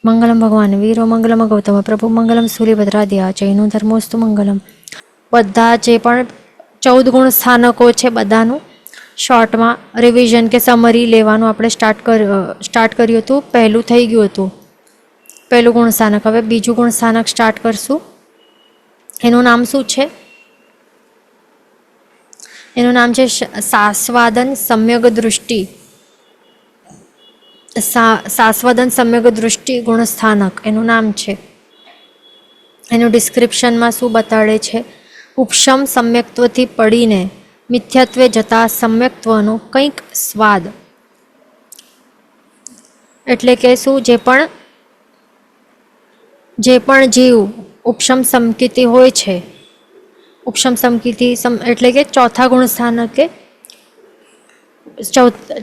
મંગલમ ભગવાન વીરો મંગલમ ગૌતમ પ્રભુ મંગલમ સૂર્યભદ્રાદિયા જૈનો ધર્મોસ્તુ મંગલમ. બધા જે પણ 14 ગુણ સ્થાનકો છે બધાનું શોર્ટમાં રિવિઝન કે સમરી લેવાનું આપણે સ્ટાર્ટ કર્યું હતું. પહેલું થઈ ગયું હતું, પહેલું ગુણ સ્થાનક. હવે બીજું ગુણ સ્થાનક સ્ટાર્ટ કરશું. એનું નામ શું છે? એનું નામ છે સાસ્વાદન સમ્યક દૃષ્ટિ. સાસ્વાદન સમ્યક દૃષ્ટિ ગુણસ્થાનક એનું નામ છે. એનું ડિસ્ક્રિપ્શનમાં શું બતાડે છે? ઉપશમ સમ્યક્ત્વથી પડીને મિથ્યાત્વે જતા સમ્યક્ત્વનો કંઈક સ્વાદ. એટલે કે શું? જે પણ જીવ ઉપશમ સમકિતિ હોય છે, ઉપશમ સમકિતિ એટલે કે ચોથા ગુણ સ્થાનક કે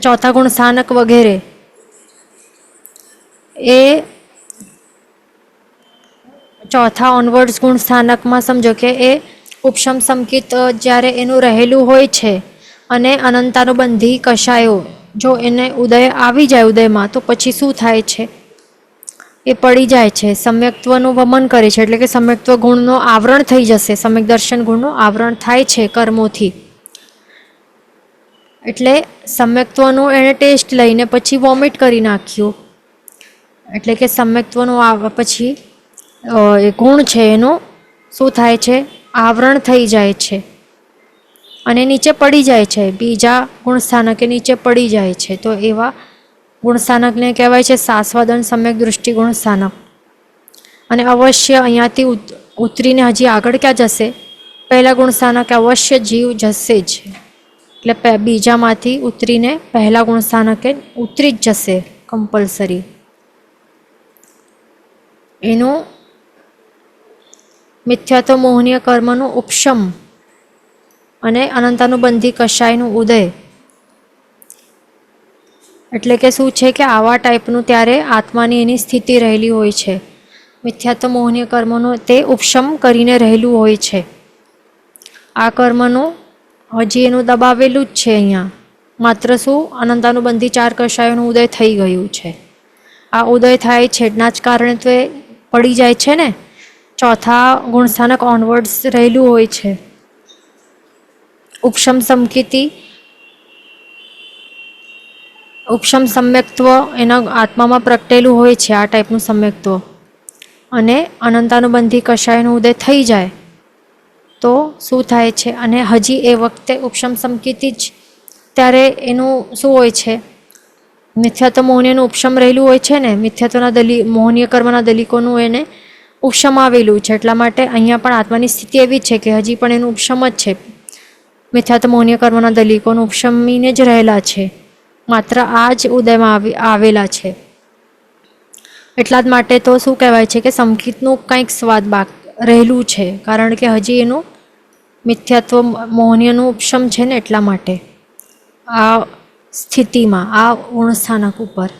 ચોથા ગુણ સ્થાનક વગેરે, એ ચોથા ઓનવર્ડ્સ ગુણ સ્થાનકમાં સમજો કે એ ઉપશમ સમકિત જ્યારે એનું રહેલું હોય છે અને અનંતાનુબંધી કશાયો જો એને ઉદય આવી જાય ઉદયમાં, તો પછી શું થાય છે? એ પડી જાય છે, સમ્યક્ત્વનું વમન કરે છે. એટલે કે સમ્યક્ત્વ ગુણનો આવરણ થઈ જશે, સમ્યક દર્શન ગુણનું આવરણ થાય છે કર્મોથી. એટલે સમ્યક્ત્વનું એણે ટેસ્ટ લઈને પછી વોમિટ કરી નાખ્યું. એટલે કે સમ્યક્ત્વનું પછી એ ગુણ છે એનું શું થાય છે? આવરણ થઈ જાય છે અને નીચે પડી જાય છે, બીજા ગુણ સ્થાનકે નીચે પડી જાય છે. તો એવા ગુણ સ્થાનકને કહેવાય છે સાસ્વાદન સમ્યક દૃષ્ટિ ગુણ સ્થાનક. અને અવશ્ય અહીંયાથી ઉતરીને હજી આગળ ક્યાં જશે? પહેલા ગુણ સ્થાનકે અવશ્ય જીવ જશે જ. એટલે બીજામાંથી ઉતરીને પહેલા ગુણ સ્થાનકે ઉતરી જ જશે કમ્પલસરી. એનું મિથ્યાત્વ મોહનીય કર્મનું ઉપશમ અને અનંતાનુબંધી કશાયનું ઉદય. એટલે કે શું છે કે આવા ટાઈપનું ત્યારે આત્માની એની સ્થિતિ રહેલી હોય છે. મિથ્યાત્વ મોહનીય કર્મનું તે ઉપશમ કરીને રહેલું હોય છે. આ કર્મનું હજી એનું દબાવેલું જ છે અહીંયા. માત્ર શું? અનંતાનુબંધી 4 કશાયોનું ઉદય થઈ ગયું છે. આ ઉદય થાય છે એના જ કારણે તો એ પડી જાય છે ને. ચોથા ગુણ સ્થાનક ઓનવર્ડ્સ રહેલું હોય છે. ઉપશમ સમકિતિ, ઉપશમ સમ્યક્ત્વ એના આત્મામાં પ્રગટેલું હોય છે, આ ટાઈપનું સમ્યક્ત્વ. અને અનંતાનુબંધી કશાયનું ઉદય થઈ જાય તો શું થાય છે? અને હજી એ વખતે ઉપશમ સમકિતિ જ ત્યારે એનું શું હોય છે? મિથ્યાત્વ મોહનીયનું ઉપશમ રહેલું હોય છે ને, મિથ્યાત્વના મોહનીય કર્મના દલિકોનું એને ઉપશમ આવેલું છે. એટલા માટે અહીંયા પણ આત્માની સ્થિતિ એવી છે કે હજી પણ એનું ઉપશમ જ છે. મિથ્યાત્વ મોહનીય કર્મના દલિકોનું ઉપશમીને જ રહેલા છે, માત્ર આ જ ઉદયમાં આવેલા છે. એટલા જ માટે તો શું કહેવાય છે કે સમકિતનું કંઈક સ્વાદ રહેલું છે, કારણ કે હજી એનું મિથ્યાત્વ મોહનીયનું ઉપશમ છે ને. એટલા માટે આ સ્થિતિમાં આ ગુણસ્થાનક ઉપર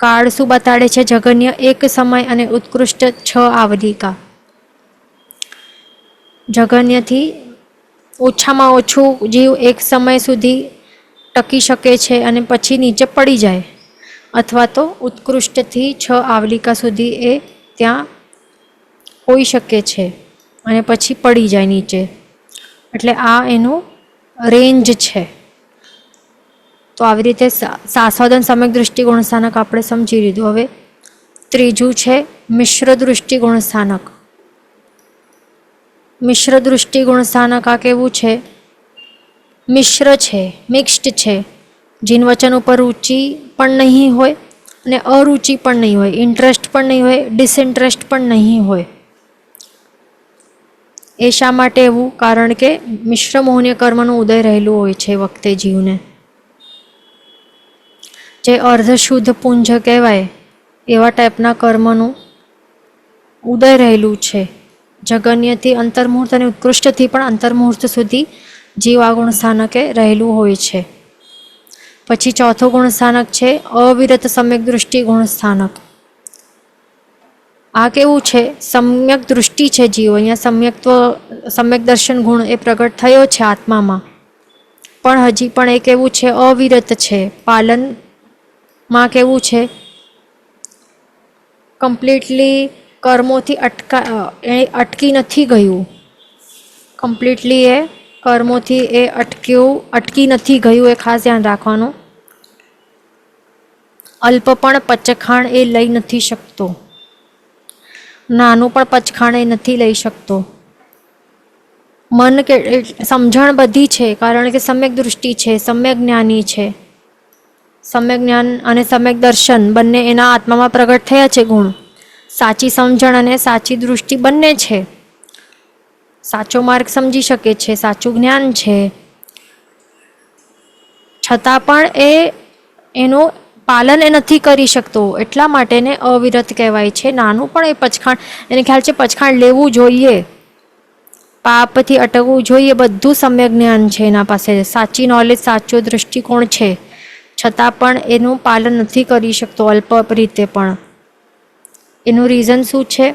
કાળ શું બતાડે છે? જગન્ય એક સમય અને ઉત્કૃષ્ટ 6 આવલિકા. જગન્યથી ઓછામાં ઓછું જીવ એક સમય સુધી ટકી શકે છે અને પછી નીચે પડી જાય, અથવા તો ઉત્કૃષ્ટથી 6 આવલિકા સુધી એ ત્યાં હોઈ શકે છે અને પછી પડી જાય નીચે. એટલે આ એનું રેન્જ છે. તો આવી રીતે સાસ્વાદન સમ્યક દૃષ્ટિ ગુણ સ્થાનક આપણે સમજી લીધું. હવે ત્રીજું છે મિશ્ર દૃષ્ટિ ગુણ સ્થાનક. મિશ્ર દૃષ્ટિ ગુણ સ્થાનક આ કેવું છે? મિશ્ર છે, મિક્સ્ડ છે. જીન વચન ઉપર રુચિ પણ નહીં હોય અને અરુચિ પણ નહીં હોય, ઇન્ટરેસ્ટ પણ નહીં હોય, ડિસઇન્ટરેસ્ટ પણ નહીં હોય. એ શા માટે એવું? કારણ કે મિશ્ર મોહનીય કર્મનું ઉદય રહેલું હોય છે વખતે જીવને. જે અર્ધશુદ્ધ પુંજ કહેવાય એવા ટાઈપના કર્મનું ઉદય રહેલું છે. જગન્યથી અંતર્મુહૂર્ત અને ઉત્કૃષ્ટથી પણ અંતર્મુહૂર્ત સુધી જીવ આ ગુણ સ્થાનકે રહેલું હોય છે. પછી ચોથો ગુણ સ્થાનક છે અવિરત સમ્યક દૃષ્ટિ ગુણ સ્થાનક. આ કેવું છે? સમ્યક દૃષ્ટિ છે જીવ. અહીંયા સમ્યક દર્શન ગુણ એ પ્રગટ થયો છે આત્મામાં, પણ હજી પણ એ કેવું છે? અવિરત છે. પાલનમાં કેવું છે? કમ્પ્લીટલી કર્મોથી અટકી નથી ગયું, કમ્પ્લીટલી એ કર્મોથી એ અટકી નથી ગયું, એ ખાસ ધ્યાન રાખવાનું. અલ્પ પણ પચખાણ એ લઈ નથી શકતો, નાનું પણ પચખાણ એ નથી લઈ શકતો. મન કે સમજણ બધી છે, કારણ કે સમ્યક દૃષ્ટિ છે, સમ્યક જ્ઞાની છે. સમ્યક જ્ઞાન અને સમ્યક દર્શન બંને એના આત્મામાં પ્રગટ થયા છે ગુણ. સાચી સમજણ અને સાચી દૃષ્ટિ બંને છે. સાચો માર્ગ સમજી શકે છે, સાચું જ્ઞાન છે, છતાં પણ એનું પાલન એ નથી કરી શકતો, એટલા માટે એને અવિરત કહેવાય છે. નાનું પણ એ પચખાણ, એને ખ્યાલ છે પચખાણ લેવું જોઈએ, પાપથી અટકવું જોઈએ, બધું સમ્યક જ્ઞાન છે એના પાસે, સાચી નોલેજ, સાચો દૃષ્ટિકોણ છે, છતાં પણ એનું પાલન નથી કરી શકતો, અલ્પ રીતે પણ. એનું રીઝન શું છે?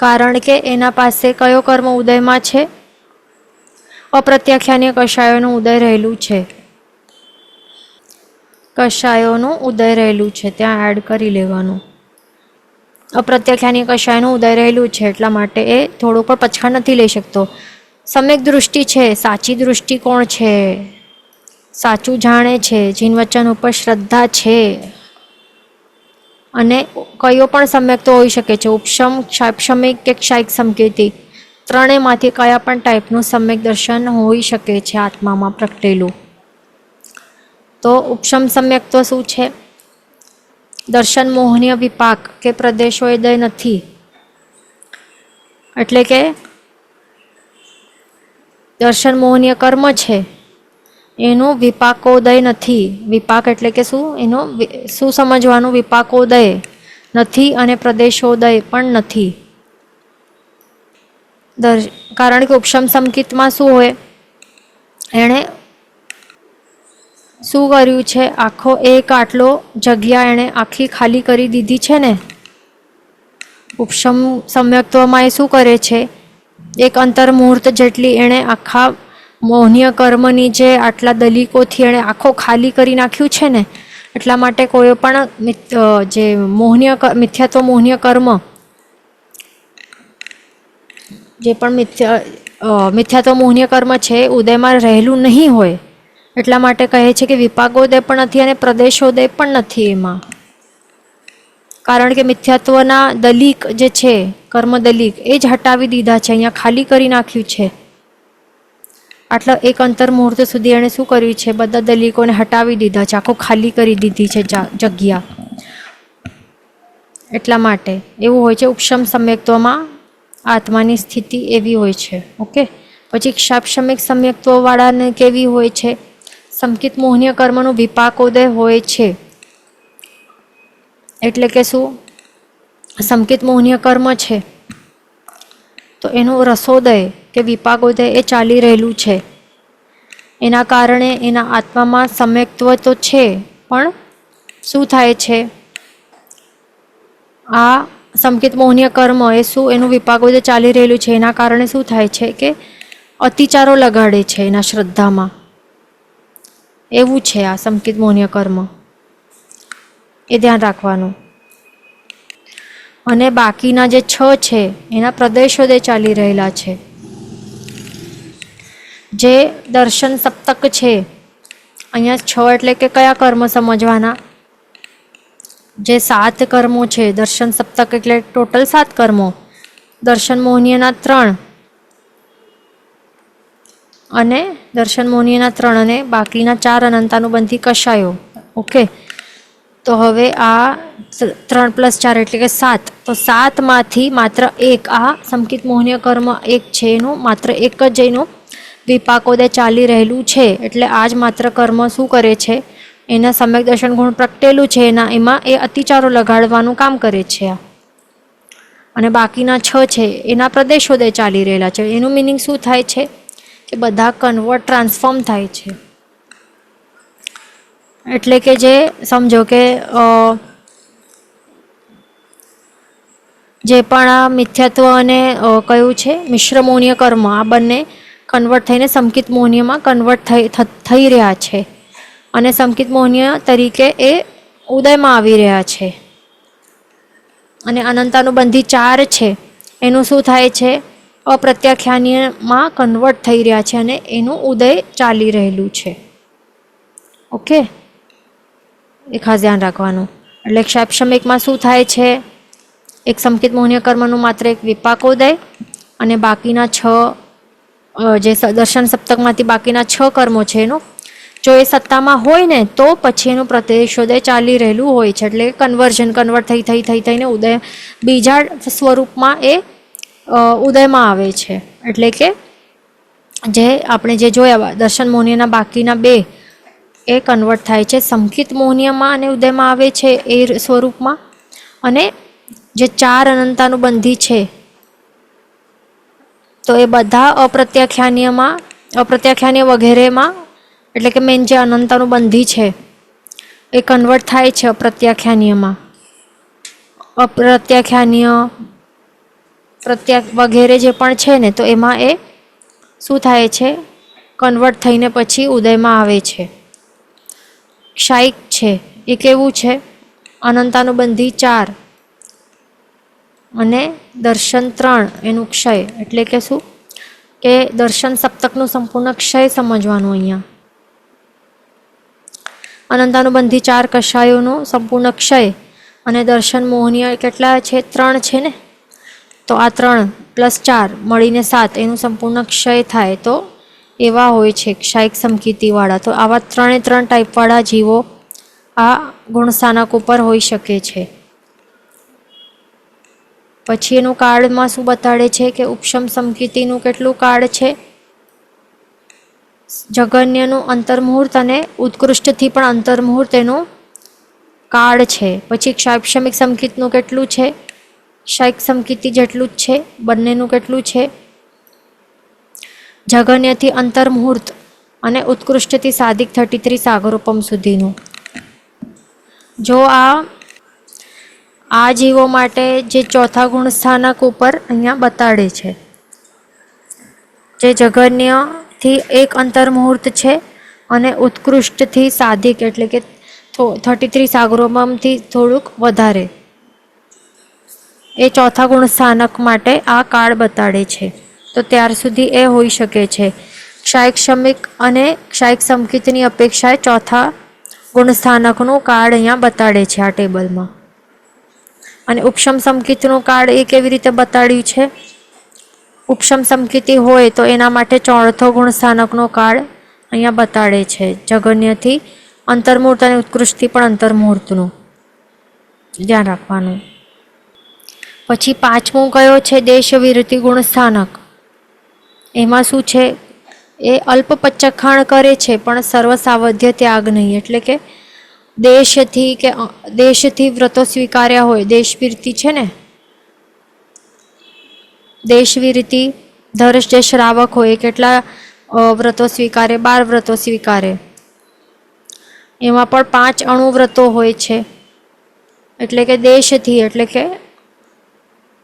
કારણ કે એના પાસે કયો કર્મ ઉદયમાં છે? અપ્રત્યાખ્યાનીય કષાયોનું ઉદય રહેલું છે, કષાયોનું ઉદય રહેલું છે, ત્યાં એડ કરી લેવાનું. અપ્રત્યાખ્યાનીય કષાયનું ઉદય રહેલું છે, એટલા માટે એ થોડું પણ પચખાણ નથી લઈ શકતો. સમ્યક દૃષ્ટિ છે, સાચી દૃષ્ટિકોણ છે, સાચું જાણે છે, જીન વચન ઉપર શ્રદ્ધા છે, અને કયો પણ સમ્યક તો હોઈ શકે છે, ઉપશમ, ક્ષાપશમિક કે ક્ષાયિક સંકેતી, ત્રણેયમાંથી કયા પણ ટાઈપનું સમ્યક દર્શન હોઈ શકે છે આત્મામાં પ્રગટેલું. તો ઉપશમ સમ્યક તો શું છે? દર્શન મોહનીય વિપાક કે પ્રદેશોદય નથી, એટલે કે દર્શન મોહનીય કર્મ છે, એનું વિપાકોદય નથી. વિપાક એટલે કે શું? એનું શું સમજવાનું? વિપાકોદય નથી અને પ્રદેશોદય પણ નથી. કારણ કે ઉપશમ સંકિતમાં શું હોય? એણે શું કર્યું છે? આખો એક આટલો જગ્યા એણે આખી ખાલી કરી દીધી છે ને. ઉપશમ સમ્યક્ત્વમાં એ શું કરે છે? એક અંતર મુહૂર્ત જેટલી એણે આખા મોહનીય કર્મની જે આટલા દલીકોથી એણે આખો ખાલી કરી નાખ્યું છે ને, એટલા માટે કોઈ પણ જે મિથ્યાત્વ મોહનીય કર્મ, જે પણ મિથ્યાત્વ મોહનીય કર્મ છે ઉદયમાં રહેલું નહીં હોય, એટલા માટે કહે છે કે વિપાકોદય પણ નથી અને પ્રદેશોદય પણ નથી એમાં. કારણ કે મિથ્યાત્વના દલીક જે છે, કર્મ દલીક, એ જ હટાવી દીધા છે, અહીંયા ખાલી કરી નાખ્યું છે. આટલા એક અંતર મુહૂર્ત સુધી એણે શું કર્યું છે? બધા દલીકોને હટાવી દીધા છે, આખો ખાલી કરી દીધી છે જગ્યા. એટલા માટે એવું હોય છે ઉપશમ સમ્યક્ત્વમાં આત્માની સ્થિતિ એવી હોય છે. ઓકે, પછી ક્ષાપશમિક સમ્યક્ત્વવાળાને કેવી હોય છે? સંકિત મોહનીય કર્મનું વિપાકોદય હોય છે. એટલે કે શું? સંકિત મોહનીય કર્મ છે તો એનું રસોદય કે વિપાકોદય એ ચાલી રહેલું છે. એના કારણે એના આત્મામાં સમ્યક્ત્વ તો છે, પણ શું થાય છે? આ સંકિત મોહનીય કર્મ એ શું? એનું વિપાકોદય ચાલી રહેલું છે, એના કારણે શું થાય છે કે અતિચારો લગાડે છે એના શ્રદ્ધામાં. એવું છે આ સંકિત મોહનીય કર્મ, એ ધ્યાન રાખવાનું. અને બાકીના જે 6 છે એના પ્રદેશોદય ચાલી રહેલા છે. જે દર્શન સપ્તક છે, અહીંયા 6 એટલે કે કયા કર્મ સમજવાના? જે 7 કર્મો છે, દર્શન સપ્તક એટલે ટોટલ 7 કર્મો. દર્શન મોહનીયના 3 અને દર્શન મોહનીયના 3 અને બાકીના 4 અનંતાનુબંધી કષાયો. ઓકે, તો હવે આ 3 + 4 એટલે કે 7. તો 7માંથી માત્ર એક આ સંકિત મોહનીય કર્મ એક છે, એનું માત્ર એક જ એનું વિપાકોદય ચાલી રહેલું છે. એટલે આ જ માત્ર કર્મ શું કરે છે? એના સમ્યક દર્શન ગુણ પ્રગટેલું છે એમાં એ અતિચારો લગાડવાનું કામ કરે છે. અને બાકીના 6 છે એના પ્રદેશોદય ચાલી રહેલા છે. એનું મિનિંગ શું થાય છે? કે બધા કન્વર્ટ, ટ્રાન્સફોર્મ થાય છે. એટલે કે જે સમજો કે જે પણ આ મિથ્યાત્વ અને કયું છે મિશ્ર મોહનીય કર્મ, આ બંને કન્વર્ટ થઈને સંકિત મોહનીયમાં કન્વર્ટ થઈ રહ્યા છે, અને સંકિત મોહનીય તરીકે એ ઉદયમાં આવી રહ્યા છે. અને અનંતાનુબંધી 4 છે એનું શું થાય છે? અપ્રત્યાખ્યાનીયમાં કન્વર્ટ થઈ રહ્યા છે અને એનું ઉદય ચાલી રહેલું છે. ઓકે, એ ખાસ ધ્યાન રાખવાનું. એટલે ક્ષાપશમિકમાં શું થાય છે? એક સંકિત મોહનીય કર્મનું માત્ર એક વિપાકોદય અને બાકીના 6 જે દર્શન સપ્તકમાંથી બાકીના 6 કર્મો છે એનું જો એ સત્તામાં હોય ને તો પછી એનું પ્રદેશોદય ચાલી રહેલું હોય છે. એટલે કન્વર્ટ થઈને ઉદય બીજા સ્વરૂપમાં એ ઉદયમાં આવે છે. એટલે કે જે આપણે જે જોયા દર્શન મોહનીયના બાકીના 2 એ કન્વર્ટ થાય છે સંકિત મોહનીયમાં અને ઉદયમાં આવે છે એ સ્વરૂપમાં. અને જે 4 અનંતાનુબંધી છે તો એ બધા અપ્રત્યાખ્યાનીય વગેરેમાં, એટલે કે મેન જે અનંતાનુબંધી છે એ કન્વર્ટ થાય છે અપ્રત્યાખ્યાનીયમાં. અપ્રત્યાખ્યાનીય વગેરે જે પણ છે ને તો એમાં એ શું થાય છે? કન્વર્ટ થઈને પછી ઉદયમાં આવે છે. ક્ષાયિક છે એ કેવું છે? અનંતાનુબંધી 4 અને દર્શન 3 એનું ક્ષય. એટલે કે શું કે દર્શન સપ્તકનું સંપૂર્ણ ક્ષય સમજવાનું અહીંયા. અનંતાનુબંધી 4 કષાયોનું સંપૂર્ણ ક્ષય અને દર્શન મોહનીય કેટલા છે? 3 છે ને, તો આ 3 + 4 મળીને 7 એનું સંપૂર્ણ ક્ષય થાય. તો એવા હોય છે ક્ષાયિક સમકીતિવાળા. તો આવા 3 ટાઈપવાળા જીવો આ ગુણસ્થાનક ઉપર હોઈ શકે છે. પછી એનું કાર્ડમાં શું બતાડે છે કે ઉપશમ સમકીતિનું કેટલું કાર્ડ છે? જગન્યનું અંતર્મુહૂર્ત અને ઉત્કૃષ્ટથી પણ અંતર્મુહૂર્ત એનું કાર્ડ છે. પછી ક્ષાપશમિક સમકીતનું કેટલું છે? ક્ષાયિક સમકીતિ જેટલું જ છે. બંનેનું કેટલું છે? જગન્યથી અંતર્મુહૂર્ત અને ઉત્કૃષ્ટથી સાધિક 33 સાગરોપમ સુધીનું. જો આ જીવો માટે જે ચોથા ગુણસ્થાનક ઉપર અહીંયા બતાડે છે જે જગન્યથી 1 અંતર્મુહૂર્ત છે અને ઉત્કૃષ્ટથી સાધિક એટલે કે 33 સાગરોપમથી થોડુંક વધારે, એ ચોથા ગુણસ્થાનક માટે આ કાર્ડ બતાડે છે. તો ત્યાર સુધી એ હોઈ શકે છે. ક્ષાયિક શમિક અને ક્ષાયિક સમકીતની અપેક્ષાએ ચોથા ગુણસ્થાનકનું કાર્ડ અહીંયા બતાડે છે આ ટેબલમાં. અને ઉપશમ સમકીતનું કાર્ડ એ કેવી રીતે બતાડ્યું છે? ઉપશમ સમકીતિ હોય તો એના માટે ચોથો ગુણસ્થાનકનો કાર્ડ અહીંયા બતાડે છે. જગન્યથી અંતર્મુહૂર્ત અને ઉત્કૃષ્ટથી પણ અંતર્મુહૂર્તનું ધ્યાન રાખવાનું. પછી 5મું કયો છે? દેશ વિરતિ ગુણસ્થાનક. એમાં શું છે? એ અલ્પ પચ્ચખાણ કરે છે પણ સર્વ સાવધ્ય ત્યાગ નહીં. એટલે કે દેશથી વ્રતો સ્વીકાર્યા હોય, દેશવિરતિ છે ને, દેશવિરતિ ધર્ષ જે શ્રાવક હોય કેટલા વ્રતો સ્વીકારે? 12 વ્રતો સ્વીકારે. એમાં પણ 5 અણુવ્રતો હોય છે. એટલે કે દેશથી, એટલે કે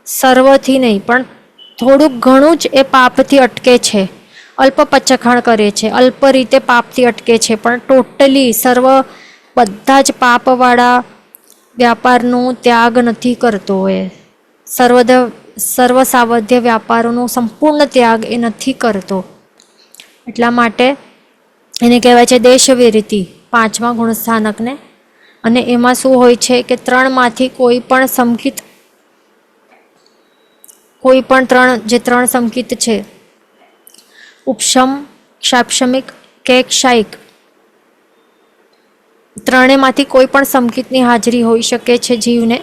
સર્વથી નહીં પણ થોડુંક ઘણું જ એ પાપથી અટકે છે. અલ્પ પચ્ચખાણ કરે છે, અલ્પ રીતે પાપથી અટકે છે, પણ ટોટલી બધા જ પાપવાળા વ્યાપારનું ત્યાગ નથી કરતો. એ સર્વ સાવધ્ય વ્યાપારોનો સંપૂર્ણ ત્યાગ એ નથી કરતો. એટલા માટે એને કહેવાય છે દેશવિરતિ 5મા ગુણસ્થાનકને. અને એમાં શું હોય છે કે 3માંથી કોઈ પણ જે 3 સમકીત છે, ઉપશમ, ક્ષાપશમિક કે ક્ષાયિક, 3માંથી કોઈ પણ સમકીતની હાજરી હોઈ શકે છે જીવને.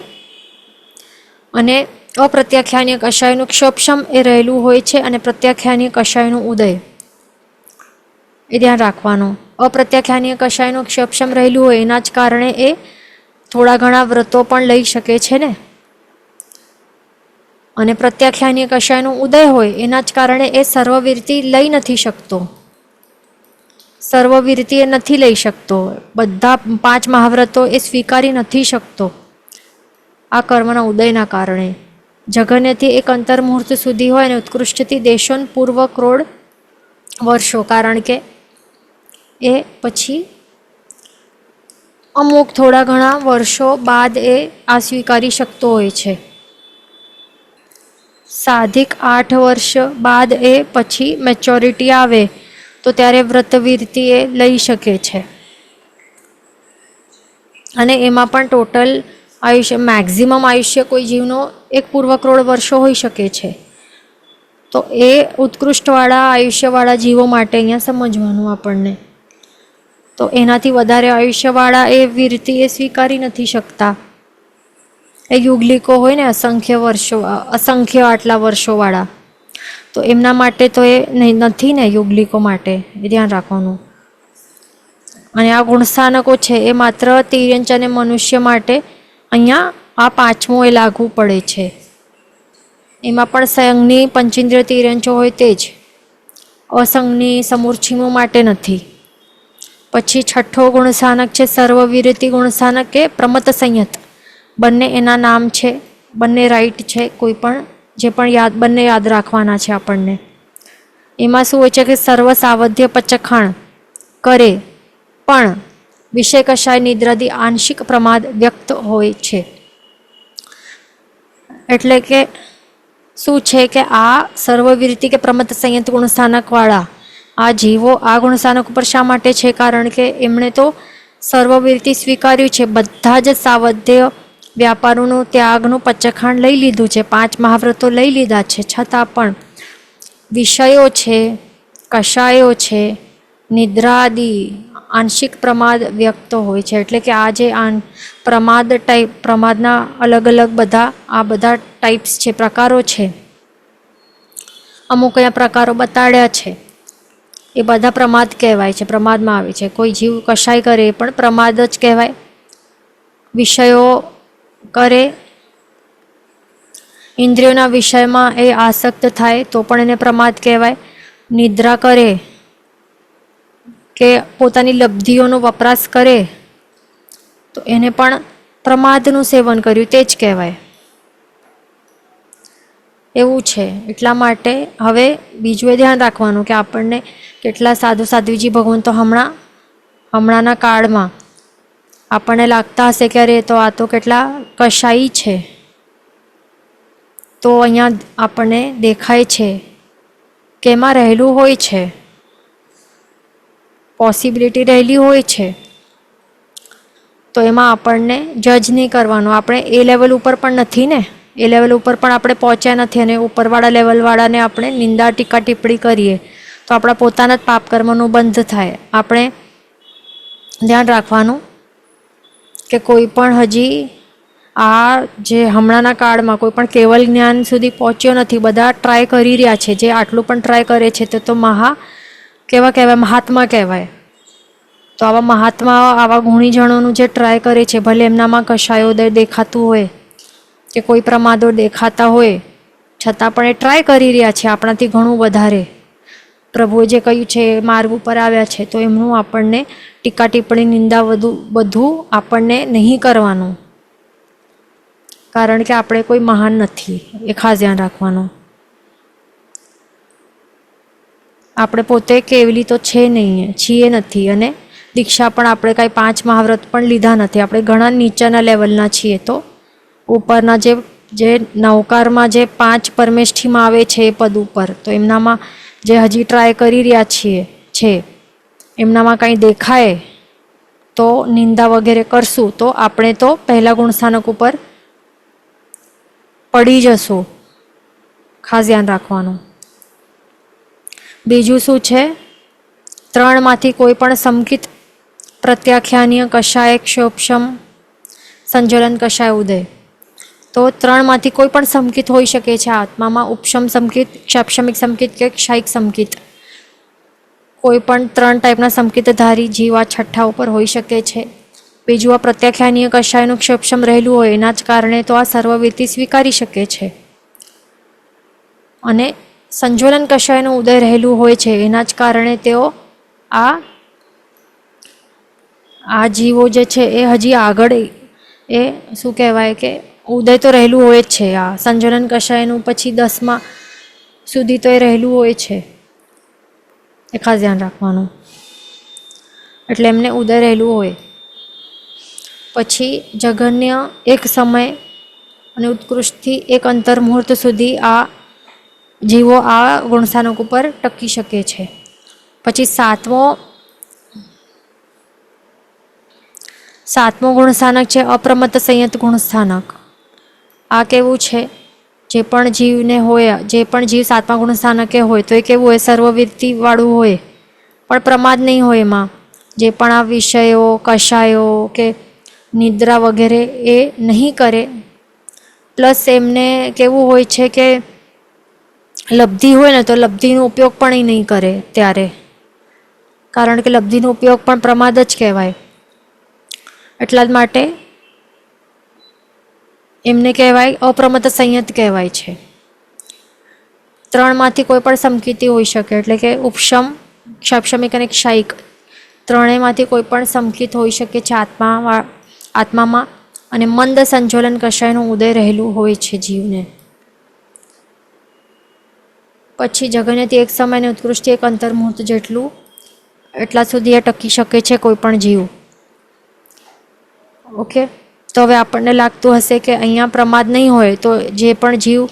અને અપ્રત્યાખ્યાનીય કષાયનું ક્ષોપશમ એ રહેલું હોય છે અને પ્રત્યાખ્યાનીય કષાયનું ઉદય, એ ધ્યાન રાખવાનું. અપ્રત્યાખ્યાનીય કષાયનું ક્ષોપશમ રહેલું હોય એના જ કારણે એ થોડા ઘણા વ્રતો પણ લઈ શકે છે ને. અને પ્રત્યાખ્યાનીય કષાયનું ઉદય હોય એના જ કારણે એ સર્વવિરતિ લઈ નથી શકતો. સર્વવિરતિ એ નથી લઈ શકતો. બધા 5 મહાવ્રતો એ સ્વીકારી નથી શકતો આ કર્મના ઉદયના કારણે. જગન્યથી 1 અંતર્મુહૂર્ત સુધી હોય અને ઉત્કૃષ્ટથી દેશોન પૂર્વ કરોડ વર્ષો, કારણ કે એ પછી અમુક થોડા ઘણા વર્ષો બાદ એ આ સ્વીકારી શકતો હોય છે. સાધિક 8 વર્ષ બાદ એ પછી મેચ્યોરિટી આવે તો ત્યારે વ્રતવીરતિ એ લઈ શકે છે. અને એમાં પણ ટોટલ આયુષ્ય, મેક્ઝિમમ આયુષ્ય કોઈ જીવનો 1 પૂર્વ કરોડ વર્ષો હોઈ શકે છે. તો એ ઉત્કૃષ્ટવાળા આયુષ્યવાળા જીવો માટે અહીંયા સમજવાનું આપણને. તો એનાથી વધારે આયુષ્યવાળા એ વીરતિ એ સ્વીકારી નથી શકતા. એ યુગલિકો હોય ને, અસંખ્ય આટલા વર્ષોવાળા, તો એમના માટે તો એ નથી ને, યુગલિકો માટે. એ ધ્યાન રાખવાનું. અને આ ગુણસ્થાનકો છે એ માત્ર તિર્યંચ અને મનુષ્ય માટે અહીંયા આ 5મો એ લાગુ પડે છે. એમાં પણ સંઘની પંચેન્દ્રિય તિર્યંચો હોય તે જ, અસંઘની સમૂર્છિમો માટે નથી. પછી 6થો ગુણસ્થાનક છે સર્વવીરતિ ગુણસ્થાનક કે પ્રમત સંયત. બંને એના નામ છે, બંને રાઈટ છે. કોઈ પણ જે પણ બંને યાદ રાખવાના છે આપણને. એમાં શું હોય છે કે સર્વ સાવધ્ય પચખાણ કરે પણ વિષય કશાય નિદ્રાદી આંશિક પ્રમાદ વ્યક્ત હોય છે. એટલે કે શું છે કે આ સર્વવીરતિ કે પ્રમત સંયત ગુણસ્થાનકવાળા આ જીવો આ ગુણસ્થાનક ઉપર શા માટે છે? કારણ કે એમણે તો સર્વવીરતિ સ્વીકાર્યું છે, બધા જ સાવધ્ય વ્યાપારોનું ત્યાગનું પચખાણ લઈ લીધું છે, 5 મહાવ્રતો લઈ લીધા છે, છતાં પણ વિષયો છે, કષાયો છે, નિદ્રા આદિ આંશિક પ્રમાદ વ્યક્ત હોય છે. એટલે કે આ જે પ્રમાદના અલગ અલગ બધા ટાઈપ્સ છે, પ્રકારો છે, અમુક અહીંયા પ્રકારો બતાડ્યા છે. એ બધા પ્રમાદ કહેવાય છે, પ્રમાદમાં આવે છે. કોઈ જીવ કશાય કરે પણ પ્રમાદ જ કહેવાય. વિષયો કરે, ઇન્દ્રિયોના વિષયમાં એ આસક્ત થાય તો પણ એને પ્રમાદ કહેવાય. નિદ્રા કરે કે પોતાની લબ્ધિઓનો વપરાશ કરે તો એને પણ પ્રમાદનું સેવન કર્યું તે જ કહેવાય. એવું છે. એટલા માટે હવે બીજું એ ધ્યાન રાખવાનું કે આપણને કેટલા સાધુજી ભગવંતો હમણાંના કાળમાં આપણને લાગતા હશે કે અરે તો આ તો કેટલા કશાયી છે. તો અહીંયા આપણને દેખાય છે કે એમાં રહેલું હોય છે, પોસિબિલિટી રહેલી હોય છે. તો એમાં આપણને જજ નહીં કરવાનું. આપણે એ લેવલ ઉપર પણ નથી ને, એ લેવલ ઉપર પણ આપણે પહોંચ્યા નથી અને ઉપરવાળા લેવલવાળાને આપણે નિંદા ટીકા ટિપ્પણી કરીએ તો આપણા પોતાના જ પાપ કર્મનું બંધ થાય. આપણે ધ્યાન રાખવાનું કે કોઈ પણ હજી આ જે હમણાંના કાળમાં કોઈ પણ કેવલ જ્ઞાન સુધી પહોંચ્યો નથી. બધા ટ્રાય કરી રહ્યા છે. જે આટલું પણ ટ્રાય કરે છે તે તો કેવા કહેવાય, મહાત્મા કહેવાય. તો આવા મહાત્મા, આવા ગુણીજનોનું જે ટ્રાય કરે છે, ભલે એમનામાં કશાયોદય દેખાતું હોય કે કોઈ પ્રમાદો દેખાતા હોય, છતાં પણ એ ટ્રાય કરી રહ્યા છે આપણાથી ઘણું વધારે. પ્રભુએ જે કહ્યું છે એ માર્ગ ઉપર આવ્યા છે, તો એમનું આપણને ટીકા ટિપ્પણી નિંદા બધું આપણને નહીં કરવાનું. કારણ કે આપણે કોઈ મહાન નથી, એ ખાસ ધ્યાન રાખવાનું. આપણે પોતે કેવલી તો છીએ નથી. અને દીક્ષા પણ આપણે કાંઈ 5 મહાવ્રત પણ લીધા નથી. આપણે ઘણા નીચાના લેવલના છીએ. તો ઉપરના જે નવકારમાં જે 5 પરમેષ્ઠીમાં આવે છે એ પદ ઉપર, તો એમનામાં જે હજી ટ્રાય કરી રહ્યા છે એમનામાં કાંઈ દેખાય તો નિંદા વગેરે કરશું તો આપણે તો પહેલા ગુણસ્થાનક ઉપર પડી જશું. ખાસ ધ્યાન રાખવાનું. બીજું શું છે? 3માંથી કોઈ પણ સમકિત, પ્રત્યાખ્યાનીય, કષાય, ક્ષોપશમ, સંજ્વલન, કષાય, ઉદય. તો 3માંથી કોઈ પણ સમકિત હોઈ શકે છે આત્મામાં. ઉપશમ સમકિત, ક્ષાપશમિક સમકિત કે ક્ષાયિક સમકિત. કોઈ પણ 3 ટાઈપના સમકિતધારી જીવ આ 6થા ઉપર હોઈ શકે છે. બીજું આ પ્રત્યાખ્યાનીય કષાયનું ક્ષોપશમ રહેલું હોય એના જ કારણે તો આ સર્વવીરતિ સ્વીકારી શકે છે. અને સંજ્વલન કષાયનું ઉદય રહેલું હોય છે એના જ કારણે તેઓ આ જીવો જે છે એ હજી આગળ એ શું કહેવાય કે ઉદય તો રહેલું હોય જ છે. આ સંજ્વલન કષાયનું પછી 10મા સુધી તો એ રહેલું હોય છે. એ ખાસ ધ્યાન રાખવાનું. એટલે એમને ઉદય રહેલું હોય. પછી જઘન્ય એક સમય અને ઉત્કૃષ્ટથી એક અંતર મુહૂર્ત સુધી આ જીવો આ ગુણસ્થાનક ઉપર ટકી શકે છે. પછી સાતમો ગુણસ્થાનક છે અપ્રમત્ત સંયત ગુણસ્થાનક. આ કેવું છે, જે પણ જીવને હોય, જે પણ જીવ સાતમા ગુણસ્થાનકે હોય તો એ કેવું હોય, સર્વવીરતિવાળું હોય, પણ પ્રમાદ નહીં હોય એમાં. જે પણ આ વિષયો, કષાયો કે નિદ્રા વગેરે એ નહીં કરે. પ્લસ એમને કેવું હોય છે કે લબ્ધિ હોય ને તો લબ્ધિનો ઉપયોગ પણ એ નહીં કરે ત્યારે, કારણ કે લબ્ધિનો ઉપયોગ પણ પ્રમાદ જ કહેવાય. એટલા જ માટે એમને કહેવાય અપ્રમત્ત સંયત કહેવાય છે. ત્રણમાંથી કોઈ પણ સમકીતિ હોઈ શકે, એટલે કે ઉપશમ, ક્ષપશમિક અને ક્ષાયિક ત્રણેયમાંથી કોઈ પણ સમકિત હોઈ શકે છે આત્મામાં. અને મંદ સંજોલન કષાયનું ઉદય રહેલું હોય છે જીવને. પછી જગન્યથી એક સમયને ઉત્કૃષ્ટ એક અંતર્મુહૂર્ત જેટલું, એટલા સુધી એ ટકી શકે છે કોઈ પણ જીવ. ઓકે, તો હવે આપણને લાગતું હશે કે અહીંયા પ્રમાદ નહીં હોય તો જે પણ જીવ,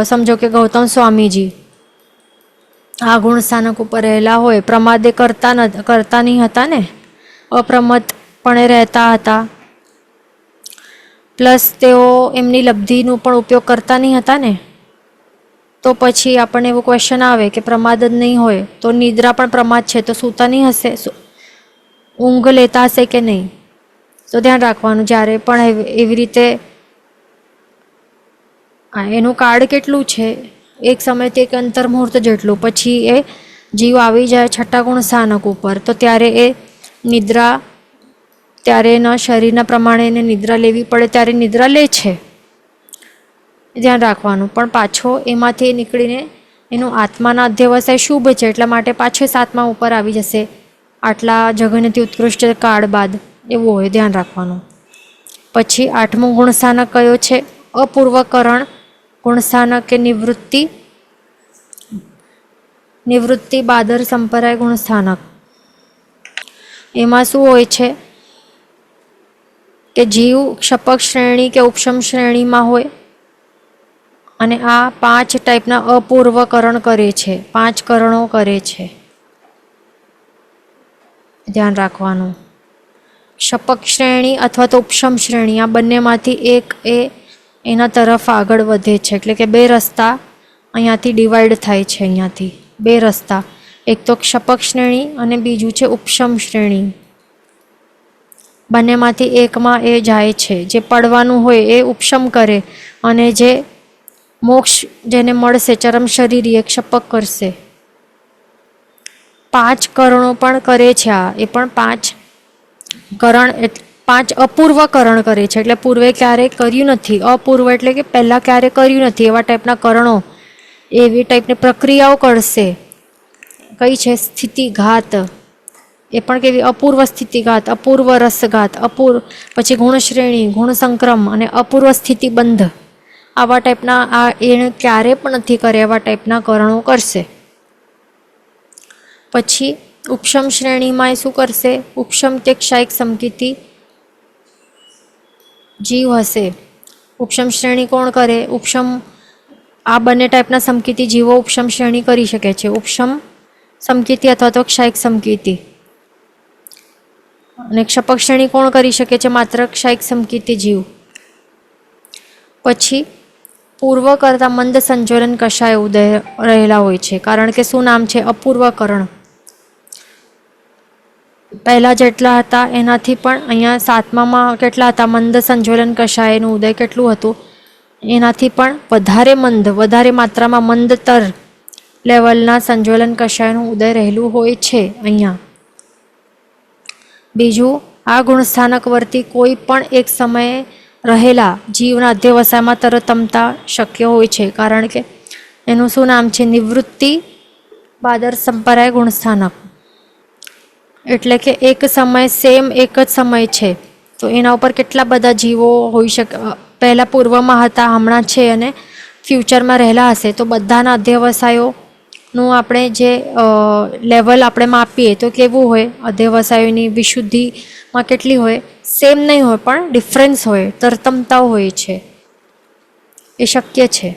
સમજો કે ગૌતમ સ્વામીજી આ ગુણસ્થાનક ઉપર રહેલા હોય, પ્રમાદે કરતા નહીં હતા ને, અપ્રમત્તપણે રહેતા હતા. પ્લસ તેઓ એમની લબ્ધિનો પણ ઉપયોગ કરતા નહીં હતા ને, તો પછી આપણને એવો ક્વેશ્ચન આવે કે પ્રમાદ જ નહીં હોય તો નિદ્રા પણ પ્રમાદ છે તો સૂતા નહીં હશે, ઊંઘ લેતા હશે કે નહીં. તો ધ્યાન રાખવાનું જ્યારે પણ એવી રીતે. એનું કાર્ડ કેટલું છે, એક સમયથી એક અંતર્મુહૂર્ત જેટલું. પછી એ જીવ આવી જાય છઠ્ઠા ગુણસ્થાનક ઉપર તો ત્યારે એ નિદ્રા, ત્યારે એના શરીરના પ્રમાણે એને નિદ્રા લેવી પડે ત્યારે નિદ્રા લે છે, ધ્યાન રાખવાનું. પણ પાછો એમાંથી નીકળીને એનું આત્માના અધ્યવસાય શુભ છે એટલા માટે પાછો સાતમા ઉપર આવી જશે આટલા જગન્યથી ઉત્કૃષ્ટ કાળ બાદ, એવું હોય, ધ્યાન રાખવાનું. પછી આઠમું ગુણસ્થાનક કયો છે, અપૂર્વકરણ ગુણસ્થાનક કે નિવૃત્તિ બાદર સંપરાય ગુણસ્થાનક. એમાં શું હોય છે કે જીવ ક્ષપક શ્રેણી કે ઉપશમ શ્રેણીમાં હોય અને આ 5 ટાઈપના અપૂર્વકરણ કરે છે, 5 કરણો કરે છે, ધ્યાન રાખવાનું. ક્ષપક શ્રેણી અથવા તો ઉપશમ શ્રેણી, આ બંનેમાંથી એક એ એના તરફ આગળ વધે છે. એટલે કે 2 રસ્તા અહીંયાથી ડિવાઈડ થાય છે. અહીંયાથી 2 રસ્તા, એક તો ક્ષપક શ્રેણી અને બીજું છે ઉપશમ શ્રેણી. બંનેમાંથી એકમાં એ જાય છે. જે પડવાનું હોય એ ઉપશમ કરે અને જે મોક્ષ જેને મળશે ચરમ શરીરી એ ક્ષપક કરશે. 5 કરણો પણ કરે છે આ, એ પણ 5 કરણ, 5 અપૂર્વ કરણ કરે છે. એટલે પૂર્વે ક્યારેય કર્યું નથી. અપૂર્વ એટલે કે પહેલાં ક્યારે કર્યું નથી એવા ટાઈપના કરણો, એવી ટાઈપની પ્રક્રિયાઓ કરશે. કઈ છે, સ્થિતિઘાત, એ પણ કેવી અપૂર્વ સ્થિતિઘાત, અપૂર્વ રસઘાત, પછી ગુણશ્રેણી, ગુણસંક્રમ અને અપૂર્વ સ્થિતિબંધ, આવા ટાઈપના આ એને ક્યારે પણ નથી કરે એવા ટાઈપના કરણો કરશે. પછી ઉપશમ શ્રેણીમાં એ શું કરશે, ઉપશમ કે ક્ષાયિક સમકિતિ જીવ હશે. ઉપશમ શ્રેણી કોણ કરે, ઉપશમ, આ બંને ટાઈપના સમકિતિ જીવો ઉપશમ શ્રેણી કરી શકે છે, ઉપશમ સમકિતિ અથવા તો ક્ષાયિક સમકિતિ. અને ક્ષપક શ્રેણી કોણ કરી શકે છે, માત્ર ક્ષાયિક સમકિતિ જીવ. પછી પૂર્વ કરતાં મંદ સંજોલન કષાય ઉદય રહેલા હોય છે, કારણ કે શું નામ છે, અપૂર્વકરણ. પહેલાં જેટલા હતા એનાથી પણ અહીંયા સાતમામાં કેટલા હતા, મંદ સંજોલન કષાયનું ઉદય કેટલું હતું, એનાથી પણ વધારે માત્રામાં મંદતર લેવલના સંજોલન કષાયનું ઉદય રહેલું હોય છે અહીંયા. બીજું, આ ગુણસ્થાનક વર્તી કોઈ પણ એક સમયે રહેલા જીવના અધ્યવસાયમાં તરતમતા શક્ય હોય છે, કારણ કે એનું શું નામ છે, નિવૃત્તિ બાદર સંપરાય ગુણસ્થાનક. એટલે કે એક સમય સેમ એક જ સમય છે તો એના ઉપર કેટલા બધા જીવો હોઈ શકે, પહેલાં પૂર્વમાં હતા, હમણાં છે અને ફ્યુચરમાં રહેલા હશે. તો બધાના અધ્યવસાયોનું આપણે જે લેવલ આપણે માપીએ તો કેવું હોય, અધ્યવસાયોની વિશુદ્ધિમાં કેટલી હોય, સેમ નહીં હોય પણ ડિફરન્સ હોય, તરતમતાઓ હોય છે, એ શક્ય છે.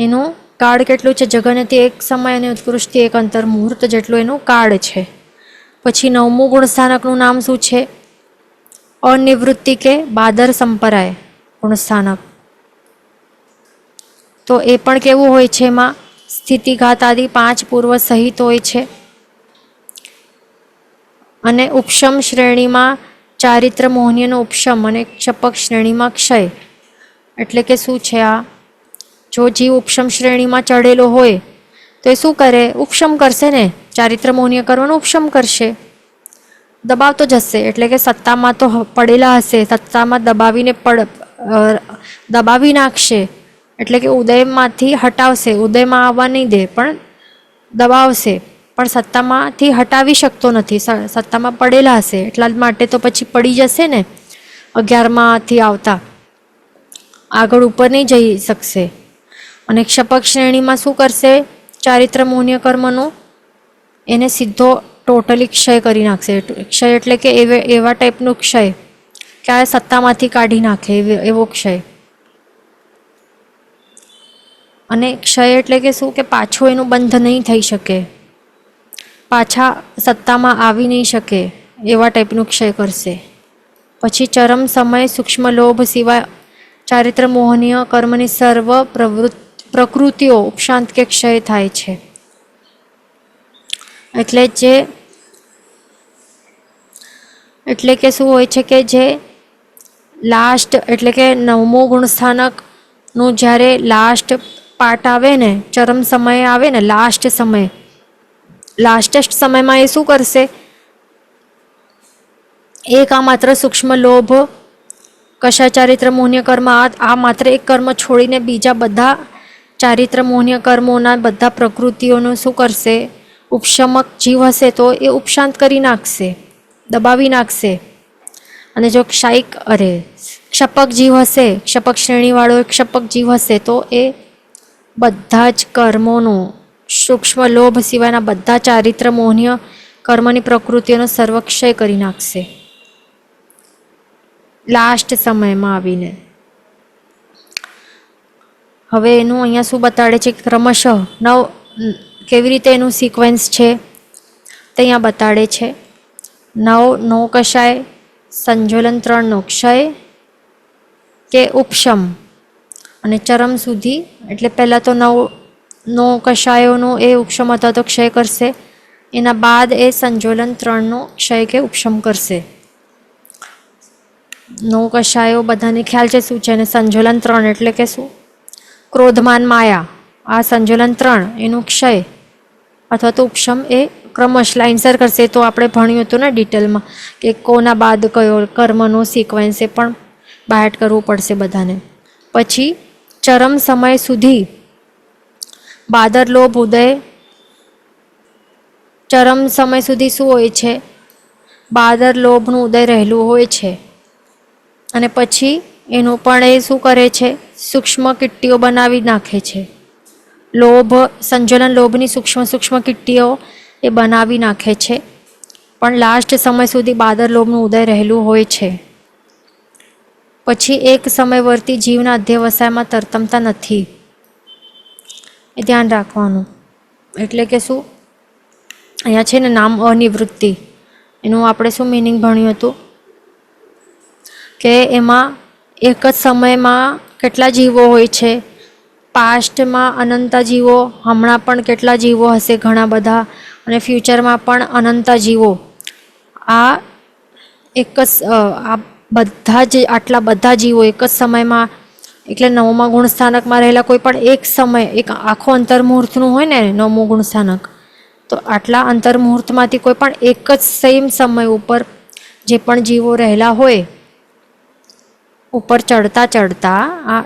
એનું કાળ કેટલું છે? જગન્યથી એક સમય અને ઉત્કૃષ્ટથી એક અંતર મુહૂર્ત જેટલું એનું કાળ છે. પછી 9મું ગુણસ્થાનકનું નામ શું છે? અનિવૃત્તિ કે બાદર સંપરાય ગુણસ્થાનક. તો એ પણ કેવું હોય છે? એમાં સ્થિતિઘાત આદિ 5 પૂર્વ સહિત હોય છે. અને ઉપશમ શ્રેણીમાં ચારિત્ર મોહનીયનો ઉપશમ અને ક્ષપક શ્રેણીમાં ક્ષય. એટલે કે શું છે આ? જો જીવ ઉપશમ શ્રેણીમાં ચડેલો હોય તો એ શું કરે? ઉપશમ કરશે ને, ચારિત્ર મોહનીય કરવાનો ઉપશમ કરશે, દબાવતો જશે. એટલે કે સત્તામાં તો પડેલા હશે, સત્તામાં દબાવી નાખશે. એટલે કે ઉદયમાંથી હટાવશે, ઉદયમાં આવવા નહીં દે પણ દબાવશે, પણ સત્તામાંથી હટાવી શકતો નથી, સત્તામાં પડેલા હશે. એટલા માટે તો પછી પડી જશે ને, 11માંથી આવતા આગળ ઉપર નહીં જઈ શકશે. અને ક્ષપક શ્રેણીમાં શું કરશે? ચારિત્ર મોહનીય કર્મનો એને સીધો ટોટલી ક્ષય કરી નાખશે. ક્ષય એટલે કે એવા ટાઈપનું ક્ષય કે આ સત્તામાંથી કાઢી નાખે એવો ક્ષય. અને ક્ષય એટલે કે શું? કે પાછું એનું બંધ નહીં થઈ શકે, પાછા સત્તામાં આવી નહીં શકે એવા ટાઈપનું ક્ષય કરશે. પછી ચરમ સમય સૂક્ષ્મ લોભ સિવાય ચારિત્ર મોહનીય કર્મની સર્વ પ્રકૃતિઓ ઉપશાંત કે ક્ષય થાય છે. એટલે કે શું હોય છે? કે જે લાસ્ટ એટલે કે 9મું ગુણસ્થાનકનું જ્યારે લાસ્ટ પાર્ટ આવે ને, ચરમ સમય આવે ને, લાસ્ટેસ્ટ સમયમાં એ શું કરશે? એક આ માત્ર સૂક્ષ્મ લોભ કશા ચારિત્ર મોહનીય કર્મ, આ માત્ર એક કર્મ છોડીને બીજા બધા ચારિત્ર મોહનીય કર્મોના બધા પ્રકૃતિઓનું શું કરશે? ઉપશમક જીવ હશે તો એ ઉપશાંત કરી નાખશે, દબાવી નાખશે. અને જો ક્ષપક જીવ હશે, ક્ષપક શ્રેણીવાળો ક્ષપક જીવ હશે તો એ બધા જ કર્મોનું, સૂક્ષ્મ લોભ સિવાયના બધા ચારિત્ર મોહનીય કર્મની પ્રકૃતિઓનો સર્વક્ષય કરી નાખશે લાસ્ટ સમયમાં આવીને. હવે એનું અહીંયા શું બતાડે છે? ક્રમશઃ કેવી રીતે એનું સિક્વન્સ છે તે અહીંયા બતાડે છે. 9 નો કશાય, સંજોલન 3 નો ક્ષય કે ઉપશમ, અને ચરમ સુધી. એટલે પહેલાં તો 9 નો કશાયોનો એ ઉપશમ અથવા તો ક્ષય કરશે, એના બાદ એ સંજોલન 3 નો ક્ષય કે ઉપશમ કરશે. 9 કશાયો બધાને ખ્યાલ છે શું છે, અને સંજોલન 3 એટલે કે શું? ક્રોધમાન માયા. આ સંજોલન 3 એનું ક્ષય અથવા તો ઉપશમ એ ક્રમશ લાઇનસર કરશે. તો આપણે ભણ્યું હતું ને ડિટેલમાં કે કોના બાદ કયો કર્મનો સિક્વન્સ, એ પણ બાયટ કરવું પડશે બધાને. પછી ચરમ સમય સુધી બાદર લોભ ઉદય, ચરમ સમય સુધી શું હોય છે? બાદર લોભનું ઉદય રહેલું હોય છે. અને પછી એનું પણ એ શું કરે છે? સૂક્ષ્મ કીટ્ટીઓ બનાવી નાખે છે. સંજોલન લોભની સૂક્ષ્મ કીટ્ટીઓ એ બનાવી નાખે છે. પણ લાસ્ટ સમય સુધી બાદર લોભનું ઉદય રહેલું હોય છે. પછી એક સમયવર્તી જીવના અધ્યવસાયમાં તરતમતા નથી, એ ધ્યાન રાખવાનું. એટલે કે શું? અહીંયા છે ને નામ અનિવૃત્તિ, એનું આપણે શું મિનિંગ ભણ્યું હતું? કે એમાં એક જ સમયમાં કેટલા જીવો હોય છે? પાસ્ટમાં અનંતા જીવો, હમણાં પણ કેટલા જીવો હશે? ઘણા બધા. અને ફ્યુચરમાં પણ અનંતા જીવો. આ આટલા બધા જીવો એક જ સમયમાં, એટલે 9મા ગુણસ્થાનકમાં રહેલા કોઈ પણ એક સમય, એક આખો અંતર્મુહૂર્તનું હોય ને 9મું ગુણસ્થાનક, તો આટલા અંતર્મુહૂર્તમાંથી કોઈ પણ એક જ સેમ સમય ઉપર જે પણ જીવો રહેલા હોય, ઉપર ચડતા આ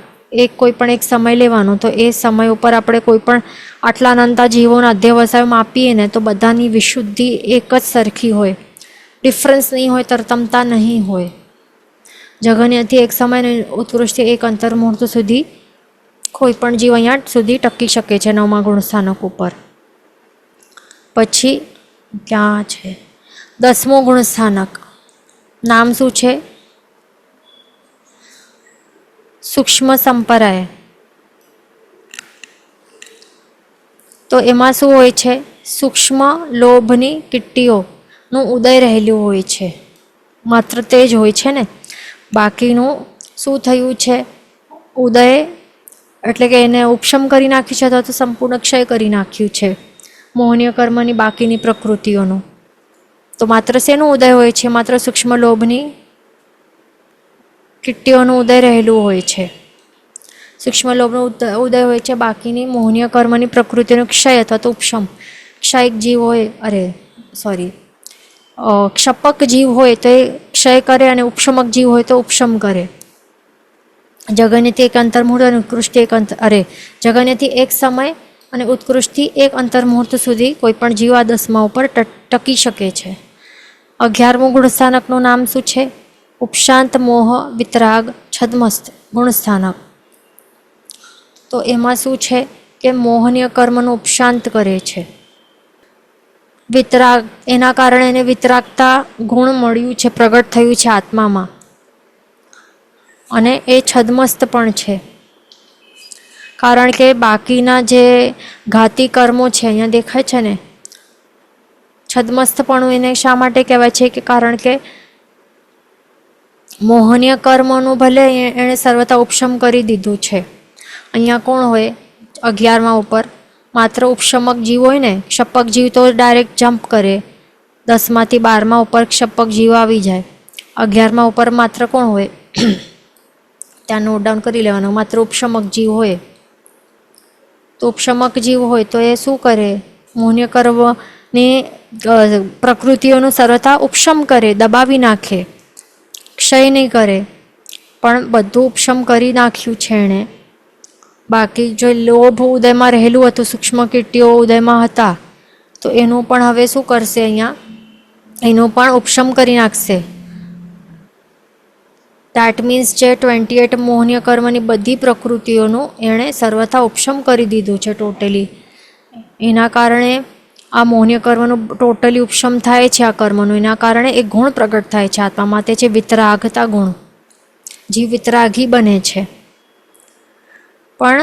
કોઈ પણ એક સમય લેવાનો. તો એ સમય ઉપર આપણે કોઈ પણ આટલા અનંતા જીવોના અધ્યવસાય માપીએ ને તો બધાની વિશુદ્ધિ એક જ સરખી હોય, ડિફરન્સ નહીં હોય, તરતમતા નહીં હોય. જગન્યથી એક સમય ઉત્કૃષ્ટ એક અંતર્મુહૂર્ત સુધી કોઈ પણ જીવ અહીંયા સુધી ટકી શકે છે 9મા ગુણસ્થાનક ઉપર. પછી ક્યાં છે? 10મું ગુણસ્થાનક, નામ શું છે? સૂક્ષ્મ સંપરાય. તો એમાં શું હોય છે? સૂક્ષ્મ લોભની કીટીઓનું ઉદય રહેલું હોય છે. માત્ર તે જ હોય છે ને. બાકીનું શું થયું છે? ઉદય એટલે કે એને ઉપશમ કરી નાખ્યું છે અથવા તો સંપૂર્ણ ક્ષય કરી નાખ્યું છે મોહનીય કર્મની બાકીની પ્રકૃતિઓનું. તો માત્ર શેનું ઉદય હોય છે? માત્ર સૂક્ષ્મ લોભની કીટીઓનું ઉદય રહેલું હોય છે. સૂક્ષ્મ લોભનો ઉદય હોય છે, બાકીની મોહનીય કર્મની પ્રકૃતિનો ક્ષય અથવા તો ઉપશમ. ક્ષયિક જીવ હોય, ક્ષપક જીવ હોય તો એ ક્ષય કરે અને ઉપશમક જીવ હોય તો ઉપશમ કરે. જગન્યથી એક અંતર્મુહૂર્ત અને ઉત્કૃષ્ટ જગન્યથી એક સમય અને ઉત્કૃષ્ટથી એક અંતર્મુહૂર્ત સુધી કોઈ પણ જીવ આ 10મા ઉપર ટકી શકે છે. 11મું ગુણસ્થાનકનું નામ શું છે? ઉપશાંત મોહ વિતરાગ છદ્મસ્ત ગુણસ્થાનક. તો એમાં શું છે કે મોહનીય કર્મનું ઉપશાંત કરે છે. વિતરાગ, એના કારણે એને વિતરાગતા ગુણ મળ્યું છે, પ્રગટ થયું છે આત્મામાં. અને એ છદ્મસ્ત પણ છે, કારણ કે બાકીના જે ઘાતી કર્મો છે અહીંયા દેખાય છે ને, છદ્મસ્તપણું એને શા માટે કહેવાય છે? કે કારણ કે મોહનીય કર્મનું ભલે એણે સર્વથા ઉપશમ કરી દીધું છે. અહીંયા કોણ હોય 11મા ઉપર? માત્ર ઉપશમક જીવ હોય ને. ક્ષપક જીવ તો ડાયરેક્ટ જમ્પ કરે, 10માંથી 12મા ઉપર ક્ષપક જીવ આવી જાય. 11મા ઉપર માત્ર કોણ હોય? ત્યાં નોટ ડાઉન કરી લેવાનું. માત્ર ઉપશમક જીવ હોય. તો ઉપશમક જીવ હોય તો એ શું કરે? મોહનીય કર્મની પ્રકૃતિઓનું સર્વથા ઉપશમ કરે, દબાવી નાખે, ક્ષય નહીં કરે. પણ બધું ઉપશમ કરી નાખ્યું છે એણે. બાકી જો લોભ ઉદયમાં રહેલું હતું, સૂક્ષ્મ કીટીઓ ઉદયમાં હતા, તો એનું પણ હવે શું કરશે? અહીંયા એનું પણ ઉપશમ કરી નાખશે. દેટ મીન્સ જે 28 મોહનીય કર્મની બધી પ્રકૃતિઓનું એણે સર્વથા ઉપશમ કરી દીધું છે ટોટલી. એના કારણે આ મોહનીય કર્મનું ટોટલી ઉપશમ થાય છે. આ કર્મનું એના કારણે એક ગુણ પ્રગટ થાય છે આત્મામાં, તે છે વિતરાગતા ગુણ. જીવ વિતરાગી બને છે. પણ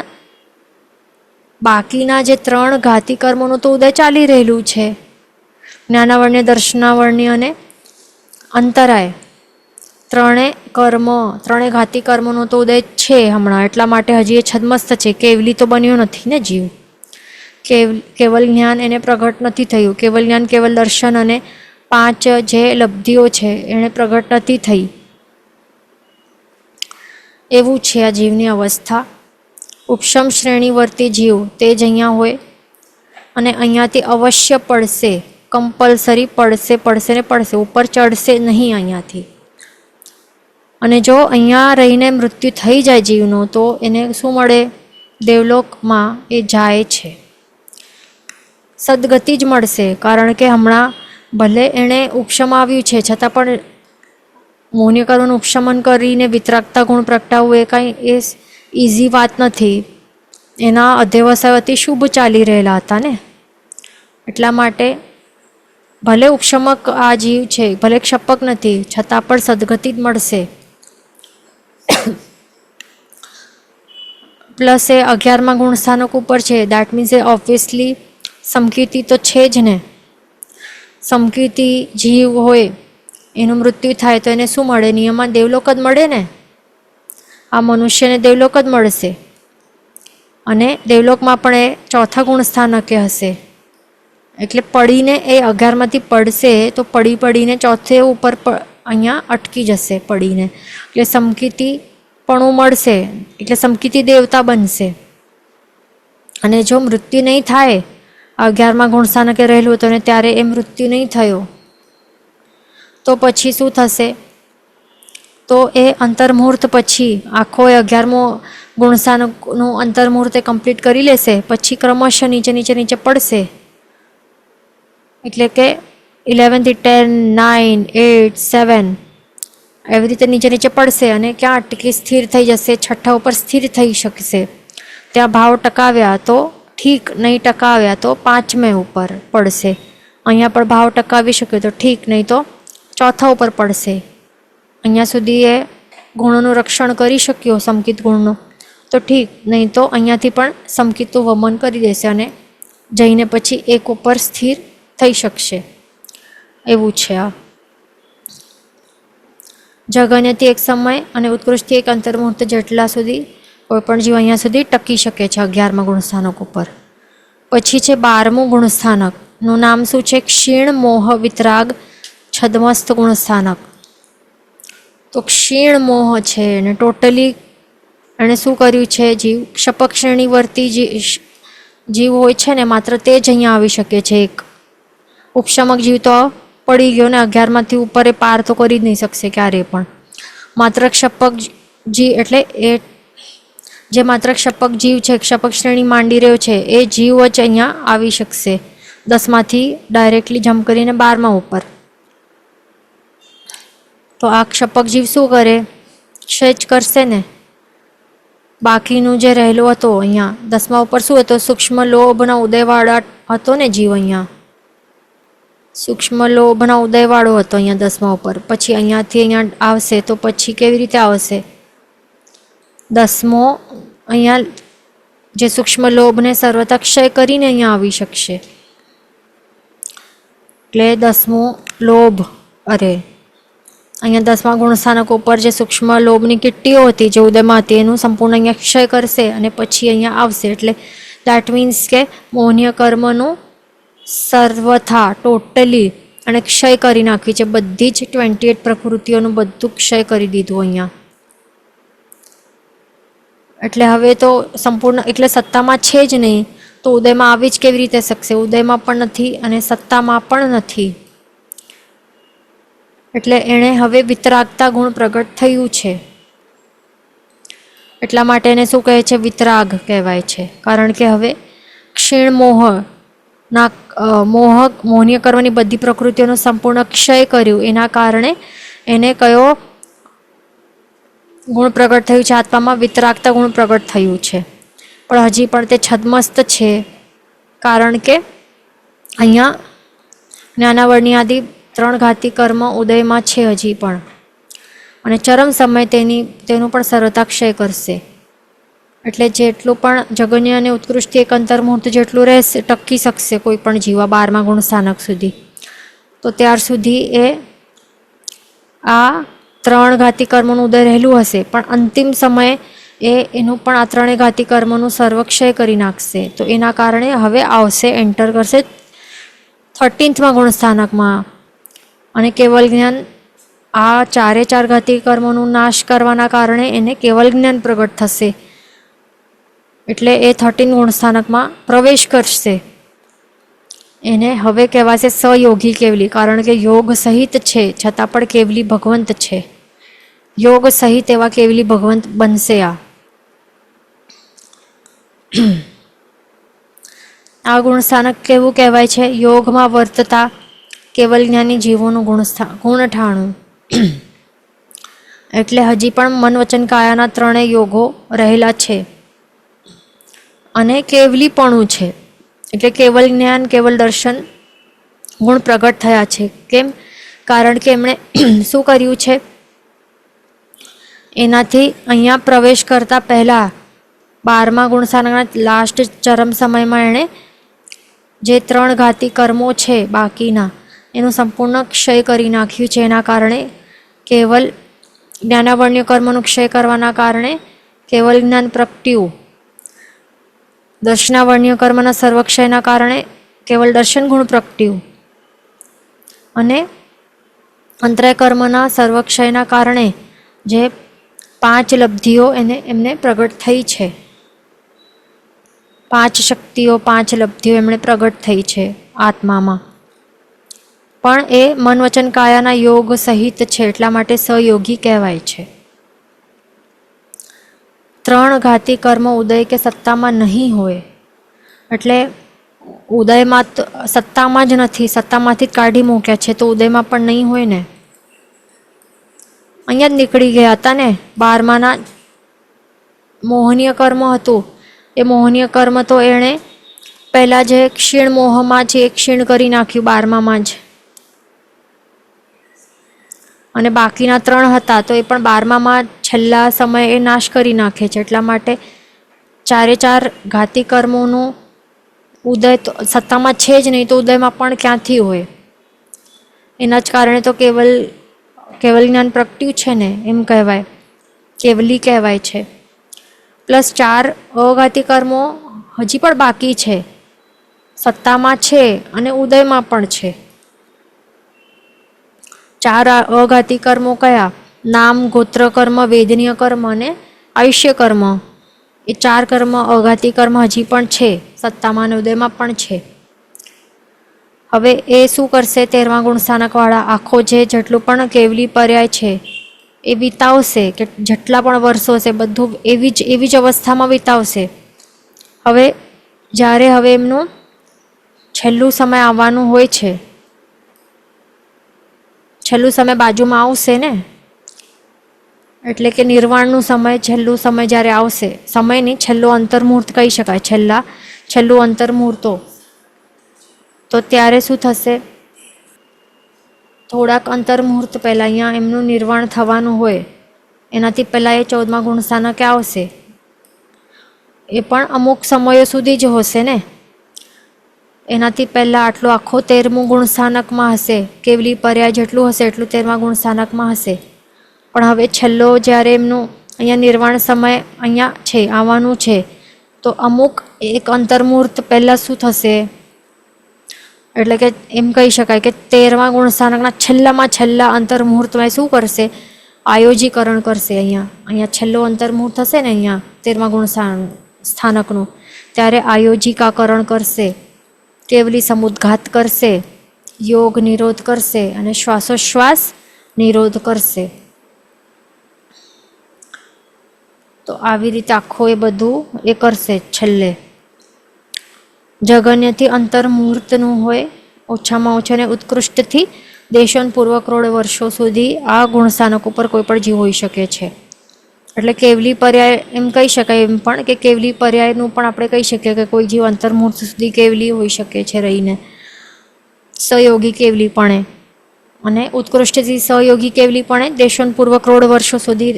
બાકીના જે 3 ઘાતી કર્મોનું તો ઉદય ચાલી રહેલું છે, જ્ઞાનાવર્ણ્ય, દર્શનાવર્ણ્ય અને અંતરાય. 3 ઘાતી કર્મોનો તો ઉદય છે હમણાં, એટલા માટે હજી એ છદ્મસ્ત છે. કેવલી તો બન્યો નથી ને જીવ. કેવલ જ્ઞાન એને પ્રગટ નથી થયું. કેવલ જ્ઞાન, કેવલ દર્શન અને 5 જે લબ્ધિઓ છે એને પ્રગટ નથી થઈ. એવું છે આ જીવની અવસ્થા. ઉપશમ શ્રેણીવર્તી જીવ તે જ અહીંયા હોય અને અહીંયાથી અવશ્ય પડશે, કમ્પલસરી પડશે ને પડશે. ઉપર ચડશે નહીં અહીંયાથી. અને જો અહીંયા રહીને મૃત્યુ થઈ જાય જીવનો, તો એને શું મળે? દેવલોકમાં એ જાય છે, સદગતિ જ મળશે. કારણ કે હમણાં ભલે એણે ઉપશમ આવ્યું છે, છતાં પણ મોહનીય કર્મનું ઉપશમન કરીને વિતરાગતા ગુણ પ્રગટાવવું એ કાંઈ ઇઝી વાત નથી. એના અધ્યવસાય અતિ શુભ ચાલી રહેલા હતા ને, એટલા માટે ભલે ઉપશમક આ જીવ છે, ભલે ક્ષપક નથી, છતાં પણ સદગતિ જ મળશે. પ્લસ એ 11મા ગુણસ્થાનક ઉપર છે. દેટ મીન્સ એ ઓબ્વિયસલી સમકીર્તિ તો છે જ ને. સમકીર્તિ જીવ હોય, એનું મૃત્યુ થાય તો એને શું મળે? નિયમમાં દેવલોક જ મળે ને. આ મનુષ્યને દેવલોક જ મળશે. અને દેવલોકમાં પણ એ 4થા ગુણસ્થાનકે હશે. એટલે પડીને એ 11માંથી પડશે તો પડીને 4થે ઉપર અહીંયા અટકી જશે પડીને. એટલે સમકીર્તિપણું મળશે, એટલે સમકીર્તિ દેવતા બનશે. અને જો મૃત્યુ નહીં થાય, 11મા ગુણસ્થાનકે રહેલું હતું અને ત્યારે એ મૃત્યુ નહીં થયો, તો પછી શું થશે? તો એ અંતર્મુહૂર્ત પછી આખો એ 11મો ગુણસ્થાનકનું અંતર્મુહૂર્ત એ કમ્પ્લીટ કરી લેશે. પછી ક્રમશઃ નીચે પડશે. એટલે કે 11 થી 10, 9, 8, 7 એવી રીતે નીચે પડશે અને ક્યાં અટકી સ્થિર થઈ જશે? 6ઠ્ઠા ઉપર સ્થિર થઈ શકશે. ત્યાં ભાવ ટકાવ્યા તો ઠીક, નહીં ટકાવ્યા તો 5મે ઉપર પડશે. અહીંયા પણ ભાવ ટકાવી શક્યો તો ઠીક, નહીં તો 4થા ઉપર પડશે. અહીંયા સુધી એ ગુણોનું રક્ષણ કરી શક્યો, સમકિત ગુણનું, તો ઠીક, નહીં તો અહીંયાથી પણ સમકિતનું વમન કરી દેશે અને જઈને પછી એક ઉપર સ્થિર થઈ શકશે, એવું છે આ. જગન્યથી એક સમય અને ઉત્કૃષ્ટથી એક અંતર્મુહૂર્ત જેટલા સુધી કોઈ પણ જીવ અહીંયા સુધી ટકી શકે છે 11મા ગુણસ્થાનક ઉપર. પછી છે 12મું ગુણસ્થાનકનું નામ શું છે? ક્ષીણ મોહ વિતરાગ છદ્મસ્ત ગુણસ્થાનક. તો ક્ષીણ મોહ છે અને ટોટલી એણે શું કર્યું છે? જીવ ક્ષપક શ્રેણીવર્તી જીવ હોય છે ને, માત્ર તે જ અહીંયા આવી શકે છે. એક ઉપશમક જીવ તો પડી ગયો ને, 11માંથી ઉપર એ પાર તો કરી જ નહીં શકશે ક્યારેય પણ. માત્ર ક્ષપક જીવ એટલે એ જે માત્ર ક્ષપક જીવ છે, ક્ષપક શ્રેણી માંડી રહ્યો છે, એ જીવ જ અહીંયા આવી શકશે 10માંથી ડાયરેક્ટલી જમ્પ કરીને 12મા ઉપર. તો આ ક્ષપક જીવ શું કરે? ક્ષય જ કરશે ને. બાકીનું જે રહેલું હતો અહીંયા 10મા ઉપર શું હતો? સૂક્ષ્મ લોભના ઉદયવાળા હતો ને જીવ અહીંયા. સૂક્ષ્મ લોભના ઉદયવાળો હતો અહીંયા 10મા ઉપર. પછી અહીંયાથી અહીંયા આવશે તો પછી કેવી રીતે આવશે? 10મો અહીંયા જે સૂક્ષ્મ લોભને સર્વથા ક્ષય કરીને અહીંયા આવી શકશે. એટલે 10મો લોભ, અહીંયા 10મા ગુણસ્થાનક ઉપર જે સૂક્ષ્મ લોભની કિટ્ટીઓ હતી જે ઉદયમાં હતી એનું સંપૂર્ણ અહીંયા ક્ષય કરશે અને પછી અહીંયા આવશે. એટલે દેટ મીન્સ કે મોહનીય કર્મનું સર્વથા ટોટલી અને ક્ષય કરી નાખ્યું છે. બધી જ 28 પ્રકૃતિઓનું બધું ક્ષય કરી દીધું અહીંયા. એટલે હવે તો સંપૂર્ણ, એટલે સત્તામાં છે જ નહીં તો ઉદયમાં આવી જ કેવી રીતે શકશે? ઉદયમાં પણ નથી અને સત્તામાં પણ નથી. એટલે એણે હવે વિતરાગતા ગુણ પ્રગટ થયું છે. એટલા માટે એને શું કહે છે? વિતરાગ કહેવાય છે. કારણ કે હવે ક્ષીણ મોહનીય કર્મની બધી પ્રકૃતિઓનો સંપૂર્ણ ક્ષય કર્યું, એના કારણે એને કયો ગુણ પ્રગટ થયું છે? આત્મામાં વિતરાગતા ગુણ પ્રગટ થયું છે. પણ હજી પણ તે છદ્મસ્ત છે, કારણ કે અહીંયા જ્ઞાનાવરણી આદિ 3 ઘાતી કર્મ ઉદયમાં છે હજી પણ, અને ચરમ સમય તેનું પણ સર્વથા ક્ષય કરશે. એટલે જેટલું પણ જગન્ય અને ઉત્કૃષ્ટ એક અંતર્મુહૂર્ત જેટલું રહેશે, ટકી શકશે કોઈ પણ જીવા 12મા ગુણસ્થાનક સુધી, તો ત્યાર સુધી એ આ 3 ઘાતી કર્મોનું ઉદય રહેલું હશે. પણ અંતિમ સમયે એનું પણ આ 3 ઘાતી કર્મોનું સર્વક્ષય કરી નાખશે. તો એના કારણે હવે આવશે, એન્ટર કરશે 13મા ગુણસ્થાનકમાં. અને કેવલ જ્ઞાન, આ 4 ઘાતી કર્મોનું નાશ કરવાના કારણે એને કેવલ જ્ઞાન પ્રગટ થશે. એટલે એ 13 ગુણસ્થાનકમાં પ્રવેશ કરશે. એને હવે કહેવાશે સયોગી કેવલી, કારણ કે યોગ સહિત છે છતાં પણ કેવલી ભગવંત છે. યોગ સહિત એવા કેવલી ભગવંત બનશે. આ ગુણસ્થાનક કેવું કહેવાય છે? યોગમાં વર્તતા કેવલ જ્ઞાની જીવોનું ગુણઠાણું. એટલે હજી પણ મન વચન કાયાના 3 યોગો રહેલા છે અને કેવલીપણું છે. એટલે કેવલ જ્ઞાન, કેવલ દર્શન ગુણ પ્રગટ થયા છે. કેમ? કારણ કે એમણે શું કર્યું છે? એનાથી અહીંયા પ્રવેશ કરતા પહેલાં 12મા ગુણસ્થાનકના લાસ્ટ ચરમ સમયમાં એણે જે 3 ઘાતી કર્મો છે બાકીના, એનું સંપૂર્ણ ક્ષય કરી નાખ્યું છે. એના કારણે કેવલ જ્ઞાનાવરણીય કર્મનું ક્ષય કરવાના કારણે કેવલ જ્ઞાન પ્રગટ્યું. દર્શનાવરણીય કર્મના સર્વક્ષયના કારણે કેવલ દર્શન ગુણ પ્રગટ્યું. અને અંતરાય કર્મના સર્વક્ષયના કારણે જે 5 લબ્ધિઓ એમને પ્રગટ થઈ છે, 5 શક્તિઓ, 5 લબ્ધિઓ એમણે પ્રગટ થઈ છે આત્મામાં. પણ એ મન વચન કાયાના યોગ સહિત છે, એટલા માટે સયોગી કહેવાય છે. 3 ઘાતી કર્મ ઉદય કે સત્તામાં નહીં હોય, એટલે ઉદયમાં સત્તામાં જ નથી, સત્તામાંથી જ કાઢી મૂક્યા છે, તો ઉદયમાં પણ નહીં હોય ને. અહીંયા જ નીકળી ગયા હતા ને. 12માના મોહનીય કર્મ હતું, એ મોહનીય કર્મ તો એણે પહેલાં જે ક્ષીણ મોહમાં છે એ ક્ષીણ કરી નાખ્યું 12મામાં જ, અને બાકીના 3 હતા તો એ પણ 12મામાં છેલ્લા સમયે એ નાશ કરી નાખે છે. એટલા માટે 4 ઘાતી કર્મોનું ઉદય તો સત્તામાં છે જ નહીં, તો ઉદયમાં પણ ક્યાંથી હોય? એના જ કારણે તો કેવલ જ્ઞાન પ્રગટ્યું છે ને, એમ કહેવાય, કેવલી કહેવાય છે. પ્લસ 4 અઘાતી કર્મો હજી પણ બાકી છે, સત્તામાં છે અને ઉદયમાં પણ છે. 4 અઘાતી કર્મો કયા? નામ, ગોત્ર કર્મ, વેદનીય કર્મ અને આયુષ્ય કર્મ. એ 4 કર્મ અઘાતી કર્મ હજી પણ છે, સત્તામાં અને ઉદયમાં પણ છે. હવે એ શું કરશે? 13મા ગુણ સ્થાનકવાળા આખો જેટલું પણ કેવલી પર્યાય છે એ વિતાવશે, કે જેટલા પણ વર્ષો છે બધું એવી જ અવસ્થામાં વિતાવશે. હવે હવે એમનું છેલ્લું સમય આવવાનું હોય છે, છેલ્લું સમય બાજુમાં આવશે ને, એટલે કે નિર્વાણનું સમય, છેલ્લું સમય જ્યારે આવશે, સમય નહીં, છેલ્લું અંતર્મુહૂર્ત કહી શકાય, છેલ્લું અંતર્મુહૂર્તો, તો ત્યારે શું થશે? થોડાક અંતર્મુહૂર્ત પહેલાં અહીંયા એમનું નિર્વાણ થવાનું હોય, એનાથી પહેલાં એ 14મા ગુણ સ્થાનકે આવશે. એ પણ અમુક સમયો સુધી જ હશે ને, એનાથી પહેલાં આટલું આખો 13મું ગુણ સ્થાનકમાં હશે, કેવલી પર્યાય જેટલું હશે એટલું 13મા ગુણ સ્થાનકમાં હશે. પણ હવે છેલ્લો જ્યારે એમનું અહીંયા નિર્વાણ સમય અહીંયા છે, આવવાનું છે, તો અમુક એક અંતર્મુહૂર્ત પહેલાં શું થશે? એટલે કે એમ કહી શકાય કે 13મા ગુણ સ્થાનકના છેલ્લામાં છેલ્લા અંતર્મુહૂર્તમાં શું કરશે? આયોજીકરણ કરશે. અહીંયા છેલ્લો અંતર્મુહૂર્ત થશે ને, અહીંયા 13મા ગુણ સ્થાનકનું, ત્યારે આયોજિકાકરણ કરશે, કેવલી સમુદ્ઘાત કરશે, યોગ નિરોધ કરશે અને શ્વાસોશ્વાસ નિરોધ કરશે. તો આવી રીતે આખો એ બધું એ કરશે. છેલ્લે જગન્યથી અંતર્મુહૂર્તનું હોય, ઓછામાં ઓછા ને ઉત્કૃષ્ટથી દેશોન પૂર્વ કરોડ વર્ષો સુધી આ ગુણસ્થાનક ઉપર કોઈ પણ જીવ હોઈ શકે છે. એટલે કેવલી પર્યાય એમ કહી શકાય, એમ પણ કે કેવલી પર્યાયનું પણ આપણે કહી શકીએ કે કોઈ જીવ અંતર્મુહૂર્ત સુધી કેવલી હોઈ શકે છે રહીને, સહયોગી કેવલી પણ, અને ઉત્કૃષ્ટથી સહયોગી કેવલી પણ દેશોન પૂર્વ કરોડ વર્ષો સુધી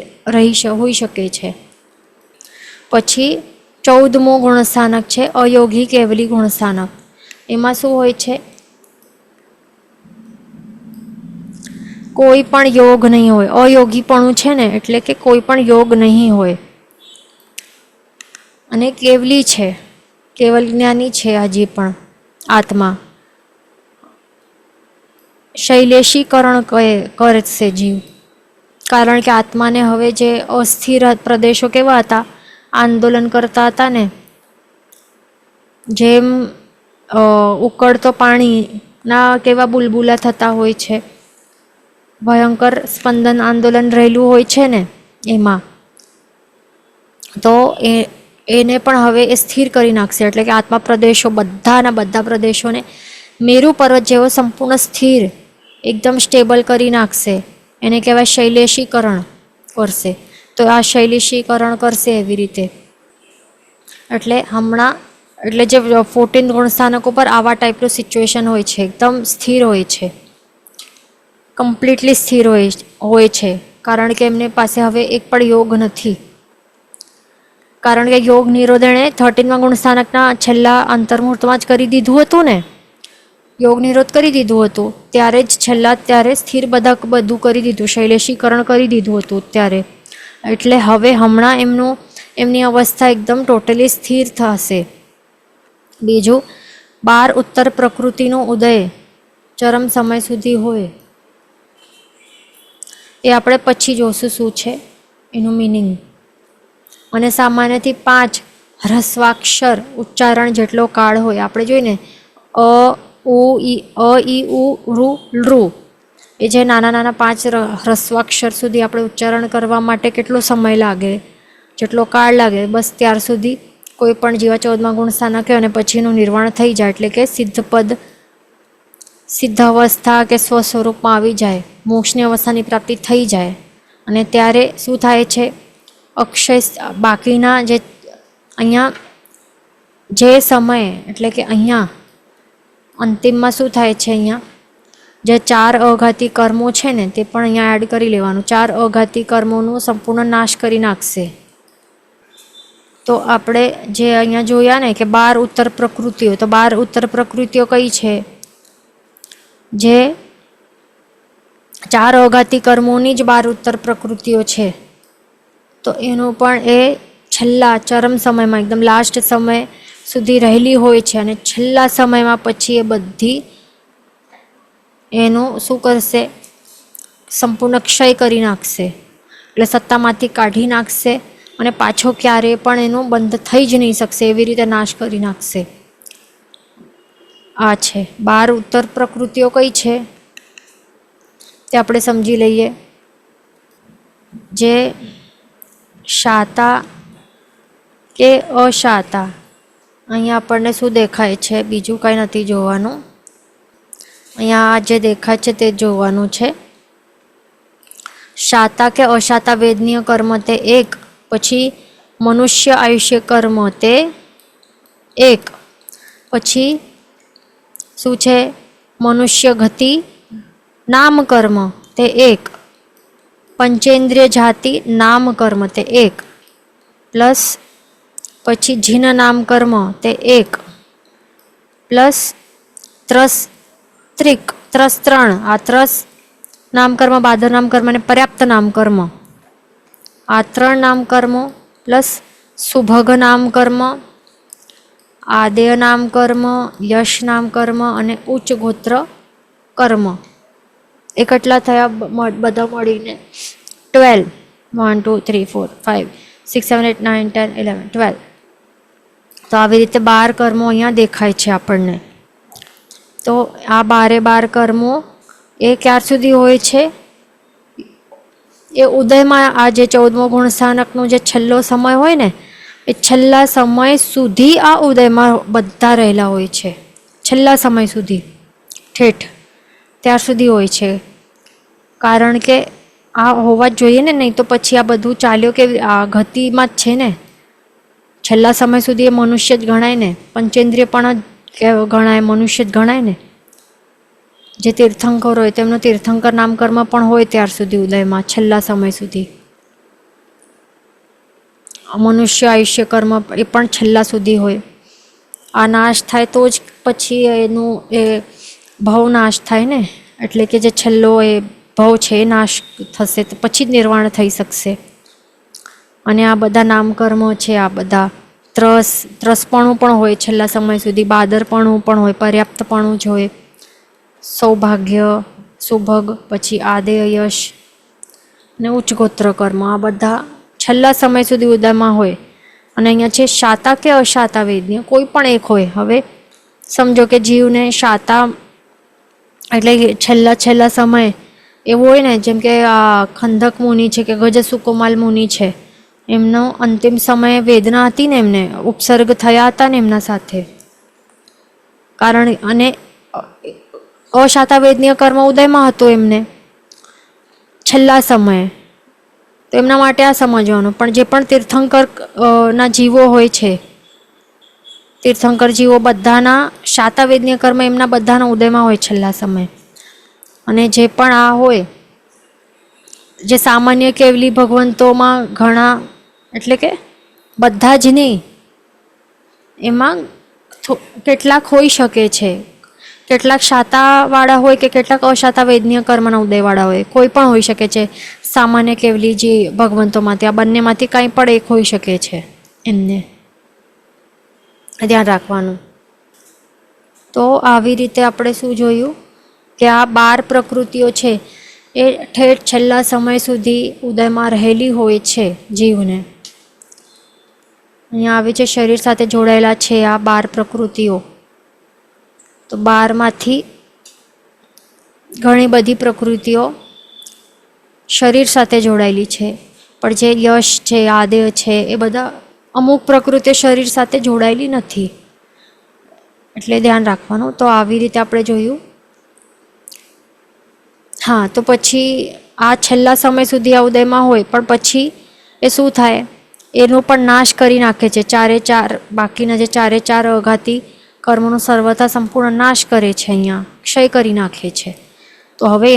હોઈ શકે છે. પછી 14મું ગુણસ્થાનક છે અયોગી કેવલી ગુણસ્થાનક. એમાં શું હોય છે? કોઈ પણ યોગ નહીં હોય. અયોગીપણું છે ને, એટલે કે કોઈ પણ યોગ નહીં હોય, અને કેવલી છે, કેવલ જ્ઞાની છે હજી પણ આત્મા. શૈલેષીકરણ કરશે જીવ, કારણ કે આત્માને હવે જે અસ્થિર પ્રદેશો કેવા હતા, આંદોલન કરતા હતા ને, જેમ ઉકળતો પાણીના કેવા બુલબુલા થતા હોય છે, ભયંકર સ્પંદન આંદોલન રહેલું હોય છે ને, એમાં તો એને પણ હવે એ સ્થિર કરી નાખશે. એટલે કે આત્મા પ્રદેશો બધા પ્રદેશોને મેરુ પર્વત જેવો સંપૂર્ણ સ્થિર, એકદમ સ્ટેબલ કરી નાખશે. એને કહેવાય શૈલેષીકરણ કરશે. તો આ શૈલેષીકરણ કરશે એવી રીતે. એટલે જે 14 ગુણ સ્થાનક ઉપર આવા ટાઈપનું સિચ્યુએશન હોય છે, એકદમ સ્થિર હોય છે, કમ્પ્લીટલી સ્થિર હોય છે, કારણ કે એમની પાસે હવે એક પણ યોગ નથી. કારણ કે યોગ નિરોધ એણે 13મા ગુણ સ્થાનકના છેલ્લા અંતર્મુહૂર્તમાં જ કરી દીધું હતું ને, યોગ નિરોધ કરી દીધું હતું, ત્યારે સ્થિર બધું કરી દીધું, શૈલેષીકરણ કરી દીધું હતું ત્યારે. એટલે હવે હમણાં એમની અવસ્થા એકદમ ટોટલી સ્થિર થશે. બીજું 12 ઉત્તર પ્રકૃતિનો ઉદય ચરમ સમય સુધી હોય, એ આપણે પછી જોશું શું છે એનું મિનિંગ. અને સામાન્યથી 5 હ્રસ્વાક્ષર ઉચ્ચારણ જેટલો કાળ હોય. આપણે જોઈને અ ઈ ઉ ઋ લૃ, એ જે નાના 5 હ્રસ્વાક્ષર સુધી આપણે ઉચ્ચારણ કરવા માટે કેટલો સમય લાગે, જેટલો કાળ લાગે, બસ ત્યાર સુધી કોઈ પણ જીવા 14મા ગુણ સ્થાનકે અને પછીનું નિર્વાણ થઈ જાય. એટલે કે સિદ્ધ અવસ્થા કે સ્વસ્વરૂપમાં આવી જાય, મોક્ષની અવસ્થાની પ્રાપ્તિ થઈ જાય. અને ત્યારે શું થાય છે? અક્ષય બાકીના જે અહીંયા જે સમય, એટલે કે અહીંયા અંતિમમાં શું થાય છે? અહીંયા જે 4 અઘાતી કર્મો છે ને, તે પણ અહીંયા એડ કરી લેવાનું. 4 અઘાતી કર્મોનું સંપૂર્ણ નાશ કરી નાખશે. તો આપણે જે અહીંયા જોયા ને કે 12 ઉત્તર પ્રકૃતિઓ, તો 12 ઉત્તર પ્રકૃતિઓ કઈ છે? જે 4 અઘાતી કર્મોની જ 12 ઉત્તર પ્રકૃતિઓ છે. તો એનું પણ એ છેલ્લા ચરમ સમયમાં એકદમ લાસ્ટ સમય સુધી રહેલી હોય છે અને છેલ્લા સમયમાં પછી એ બધી એનું શું કરશે? સંપૂર્ણ ક્ષય કરી નાખશે, એટલે સત્તામાંથી કાઢી નાખશે અને પાછો ક્યારેય પણ એનું બંધ થઈ જ નહીં શકશે, એવી રીતે નાશ કરી નાખશે. આ છે 12 ઉત્તર પ્રકૃતિઓ કઈ છે તે આપણે સમજી લઈએ. જે શાતા કે અશાતા, અહીંયા આપણને શું દેખાય છે? બીજું કાંઈ નથી જોવાનું, અહીંયા જે દેખાય છે તે જોવાનું છે. શાતા કે અશાતા વેદનીય કર્મ તે 1, પછી મનુષ્ય આયુષ્ય કર્મ તે 1, પછી શું છે? મનુષ્ય ગતિ નામ કર્મ તે 1, પંચેન્દ્રિય જાતિ નામ કર્મ તે 1, પ્લસ પછી જીન નામ કર્મ તે 1, પ્લસ ત્રસ 3, આ ત્રસ નામ કર્મ, બાદર નામ કર્મ અને પર્યાપ્ત નામ કર્મ, આ 3 નામ કર્મો, પ્લસ સુભગ નામ કર્મ, આદેય નામ કર્મ, યશ નામ કર્મ અને ઉચ્ચ ગોત્ર કર્મ. એ કેટલા થયા બધા મળીને? 12. 1 2 3 4 5 6 7 8 9 10 11 12. તો આવી રીતે 12 કર્મો અહીંયા દેખાય છે આપણને. તો આ 12 કર્મો એ ક્યાર સુધી હોય છે? એ ઉદયમાં, આ જે 14મો ગુણસ્થાનકનો જે છેલ્લો સમય હોય ને, એ છેલ્લા સમય સુધી આ ઉદયમાં બધા રહેલા હોય છે. છેલ્લા સમય સુધી ઠેઠ ત્યાર સુધી હોય છે. કારણ કે આ હોવા જ જોઈએ ને, નહીં તો પછી આ બધું ચાલ્યો કે આ ગતિમાં જ છે ને. છેલ્લા સમય સુધી એ મનુષ્ય જ ગણાય ને, પંચેન્દ્રિય પણ જ ગણાય, મનુષ્ય જ ગણાય ને. જે તીર્થંકર હોય તેમનો તીર્થંકર નામ કર્મ પણ હોય ત્યાર સુધી ઉદયમાં, છેલ્લા સમય સુધી. મનુષ્ય આયુષ્ય કર્મ એ પણ છેલ્લા સુધી હોય. આ નાશ થાય તો જ પછી એનું એ ભવ નાશ થાય ને, એટલે કે જે છેલ્લો એ ભવ છે એ નાશ થશે તો પછી જ નિર્વાણ થઈ શકશે. અને આ બધા નામકર્મો છે, આ બધા ત્રસપણું પણ હોય છેલ્લા સમય સુધી, બાદરપણું પણ હોય, પર્યાપ્તપણું જ હોય, સૌભાગ્ય, સુભગ, પછી આદેય યશ અને ઉચ્ચ ગોત્ર કર્મ, આ બધા છેલ્લા સમય સુધી ઉદયમાં હોય. અને અહીંયા છે શાતા કે અશાતા વેદનીય, કોઈ પણ એક હોય. હવે સમજો કે જીવને શાતા એટલે છેલ્લા સમય એવું હોય ને, જેમ કે આ ખંદક મુનિ છે કે ગજસુકોમાલ મુનિ છે, એમનો અંતિમ સમયે વેદના હતી ને, એમને ઉપસર્ગ થયા હતા ને એમના સાથે. કારણ અને અશાતા વેદનીય કર્મ ઉદયમાં હતો એમને છેલ્લા સમયે, તો એમના માટે આ સમજવાનું. પણ જે પણ તીર્થંકર ના જીવો હોય છે, તીર્થંકર જીવો બધાના શાતા વેદનીય કર્મ એમના બધાના ઉદયમાં હોય છેલ્લા સમયે. અને જે પણ આ હોય, જે સામાન્ય કેવલી ભગવંતોમાં ઘણા, એટલે કે બધા જ નહીં, એમાં કેટલાક હોઈ શકે છે, કેટલાક શાતાવાળા હોય કે કેટલાક અશાતા વેદનીય કર્મના ઉદયવાળા હોય, કોઈ પણ હોઈ શકે છે. સામાન્ય કેવલી જે ભગવંતોમાંથી, આ બંનેમાંથી કાંઈ પણ એક હોઈ શકે છે, એમને ધ્યાન રાખવાનું. તો આવી રીતે આપણે શું જોયું કે આ 12 પ્રકૃતિઓ છે એ ઠેઠ છેલ્લા સમય સુધી ઉદયમાં રહેલી હોય છે જીવને. અહીંયા આવી છે શરીર સાથે જોડાયેલા છે આ 12 પ્રકૃતિઓ. તો 12માંથી ઘણી બધી પ્રકૃતિઓ શરીર સાથે જોડાયેલી છે, પણ જે યશ છે, આદેય છે, એ બધા અમુક પ્રકૃતિઓ શરીર સાથે જોડાયેલી નથી, એટલે ધ્યાન રાખવાનું. તો આવી રીતે આપણે જોયું. હા, તો પછી આ છેલ્લા સમય સુધી આ ઉદયમાં હોય, પણ પછી એ શું થાય, એનો પણ નાશ કરી નાખે છે. બાકીના જે 4 અઘાતી કર્મોનો સર્વથા સંપૂર્ણ નાશ કરે છે, અહીંયા ક્ષય કરી નાખે છે. તો હવે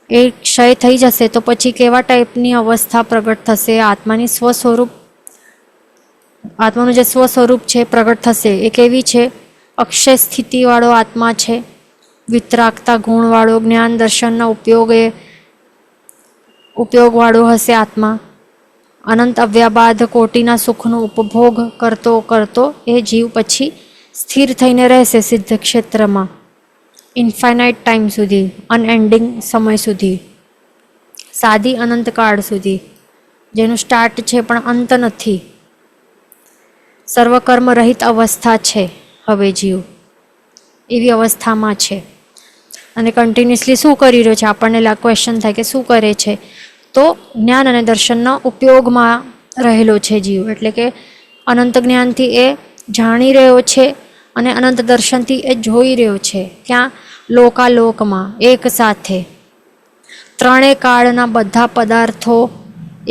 એ ક્ષય થઈ જશે તો પછી કેવા ટાઈપની અવસ્થા પ્રગટ થશે? આત્માની સ્વ સ્વરૂપ આત્માનું જે સ્વ સ્વરૂપ છે પ્રગટ થશે એ કેવી છે? અક્ષય સ્થિતિવાળો આત્મા છે, વિતરાગતા ગુણવાળો, જ્ઞાન દર્શનના ઉપયોગવાળો હશે આત્મા. અનંત અવ્યાબાદ કોટીના સુખનો ઉપભોગ કરતો કરતો એ જીવ પછી સ્થિર થઈને રહેશે સિદ્ધ ક્ષેત્રમાં ઇન્ફાઇનાઇટ ટાઈમ સુધી, અનએન્ડિંગ સમય સુધી, સાદી અનંતકાળ સુધી, જેનું સ્ટાર્ટ છે પણ અંત નથી. સર્વકર્મ રહિત અવસ્થા છે હવે જીવ, એવી અવસ્થામાં છે. અને કન્ટિન્યુઅસલી શું કરી રહ્યો છે? આપણને ક્વેશ્ચન થાય કે શું કરે છે? તો જ્ઞાન અને દર્શનના ઉપયોગમાં રહેલો છે જીવ. એટલે કે અનંત જ્ઞાનથી એ જાણી રહ્યો છે અને અનંત દર્શનથી એ જોઈ રહ્યો છે. ક્યાં? લોકાલોકમાં એક સાથે. ત્રણેય કાળના બધા પદાર્થો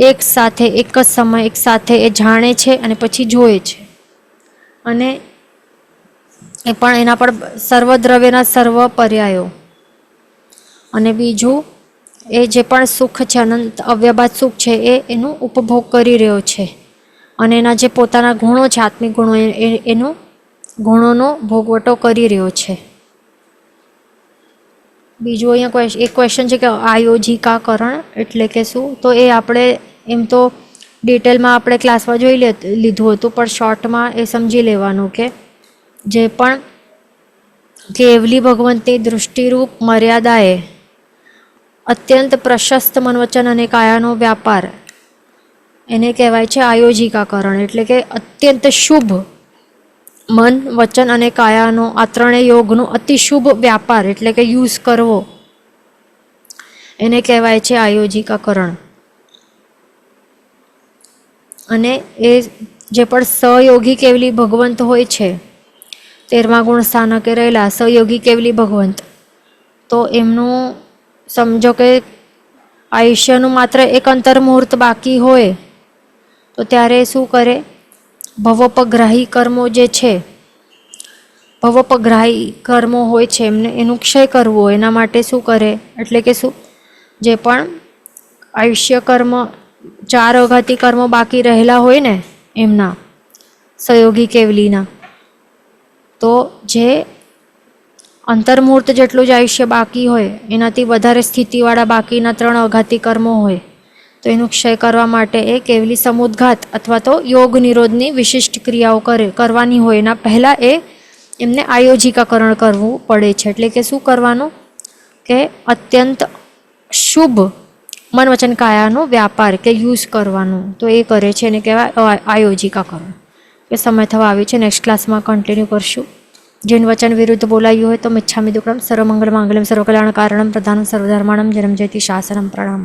એક સાથે, એક જ સમય, એક સાથે એ જાણે છે અને પછી જોએ છે. અને એ પણ એના પર સર્વદ્રવ્યના સર્વ પર્યાયો. અને બીજું, એ જે પણ સુખ છે, અનંત અવ્યાબાદ સુખ છે, એનું ઉપભોગ કરી રહ્યો છે. અને એના જે પોતાના ગુણો છે, આત્મિક ગુણો, એનું ગુણોનો ભોગવટો કરી રહ્યો છે. બીજું અહીંયા એક ક્વેશ્ચન છે કે આયોજિકાકરણ એટલે કે શું? તો એ આપણે એમ તો ડિટેલમાં આપણે ક્લાસમાં જોઈ લીધું હતું, પણ શોર્ટમાં એ સમજી લેવાનું કે જે પણ કેવલી ભગવંતની દૃષ્ટિરૂપ મર્યાદાએ અત્યંત પ્રશસ્ત મનવચન અને કાયાનો વ્યાપાર, એને કહેવાય છે આયોજિકાકરણ. એટલે કે અત્યંત શુભ મન, વચન અને કાયાનો આ ત્રણેય યોગનો અતિશુભ વ્યાપાર એટલે કે યુઝ કરવો, એને કહેવાય છે આયોજિકાકરણ. અને એ જે પણ સહયોગી કેવલી ભગવંત હોય છે, 13મા ગુણ સ્થાનકે રહેલા સહયોગી કેવલી ભગવંત, તો એમનું સમજો કે આયુષ્યનું માત્ર એક અંતર્મુહૂર્ત બાકી હોય તો ત્યારે શું કરે? ભવોપગ્રાહી કર્મો જે છે, ભવોપગ્રાહી કર્મો હોય છે એમને એનું ક્ષય કરવું હોય એના માટે શું કરે? એટલે કે શું? જે પણ આયુષ્ય કર્મ, 4 અઘાતી કર્મો બાકી રહેલા હોય ને એમના સહયોગી કેવલીના, તો જે અંતર્મુહૂર્ત જેટલું જ આયુષ્ય બાકી હોય એનાથી વધારે સ્થિતિવાળા બાકીના 3 અઘાતી કર્મો હોય તો એનું ક્ષય કરવા માટે એ કેવલી સમુદ્ઘાત અથવા તો યોગ નિરોધની વિશિષ્ટ ક્રિયાઓ કરવાની હોય એના પહેલાં એમને આયોજિકાકરણ કરવું પડે છે. એટલે કે શું કરવાનું? કે અત્યંત શુભ મન વચન કાયાનો વ્યાપાર કે યુઝ કરવાનું, તો એ કરે છે એને કહેવાય આયોજિકાકરણ. એ સમય થવા આવી છે, નેક્સ્ટ ક્લાસમાં કન્ટિન્યુ કરશું. જેનું વચન વિરુદ્ધ બોલાયું હોય તો મિચ્છામિ દુક્કડમ. સર્વમંગલ માંગલ્યમ સર્વકલ્યાણ કારણમ પ્રધાનમ સર્વધર્માણમ જન્મ જયતિ શાસનમ. પ્રણામ.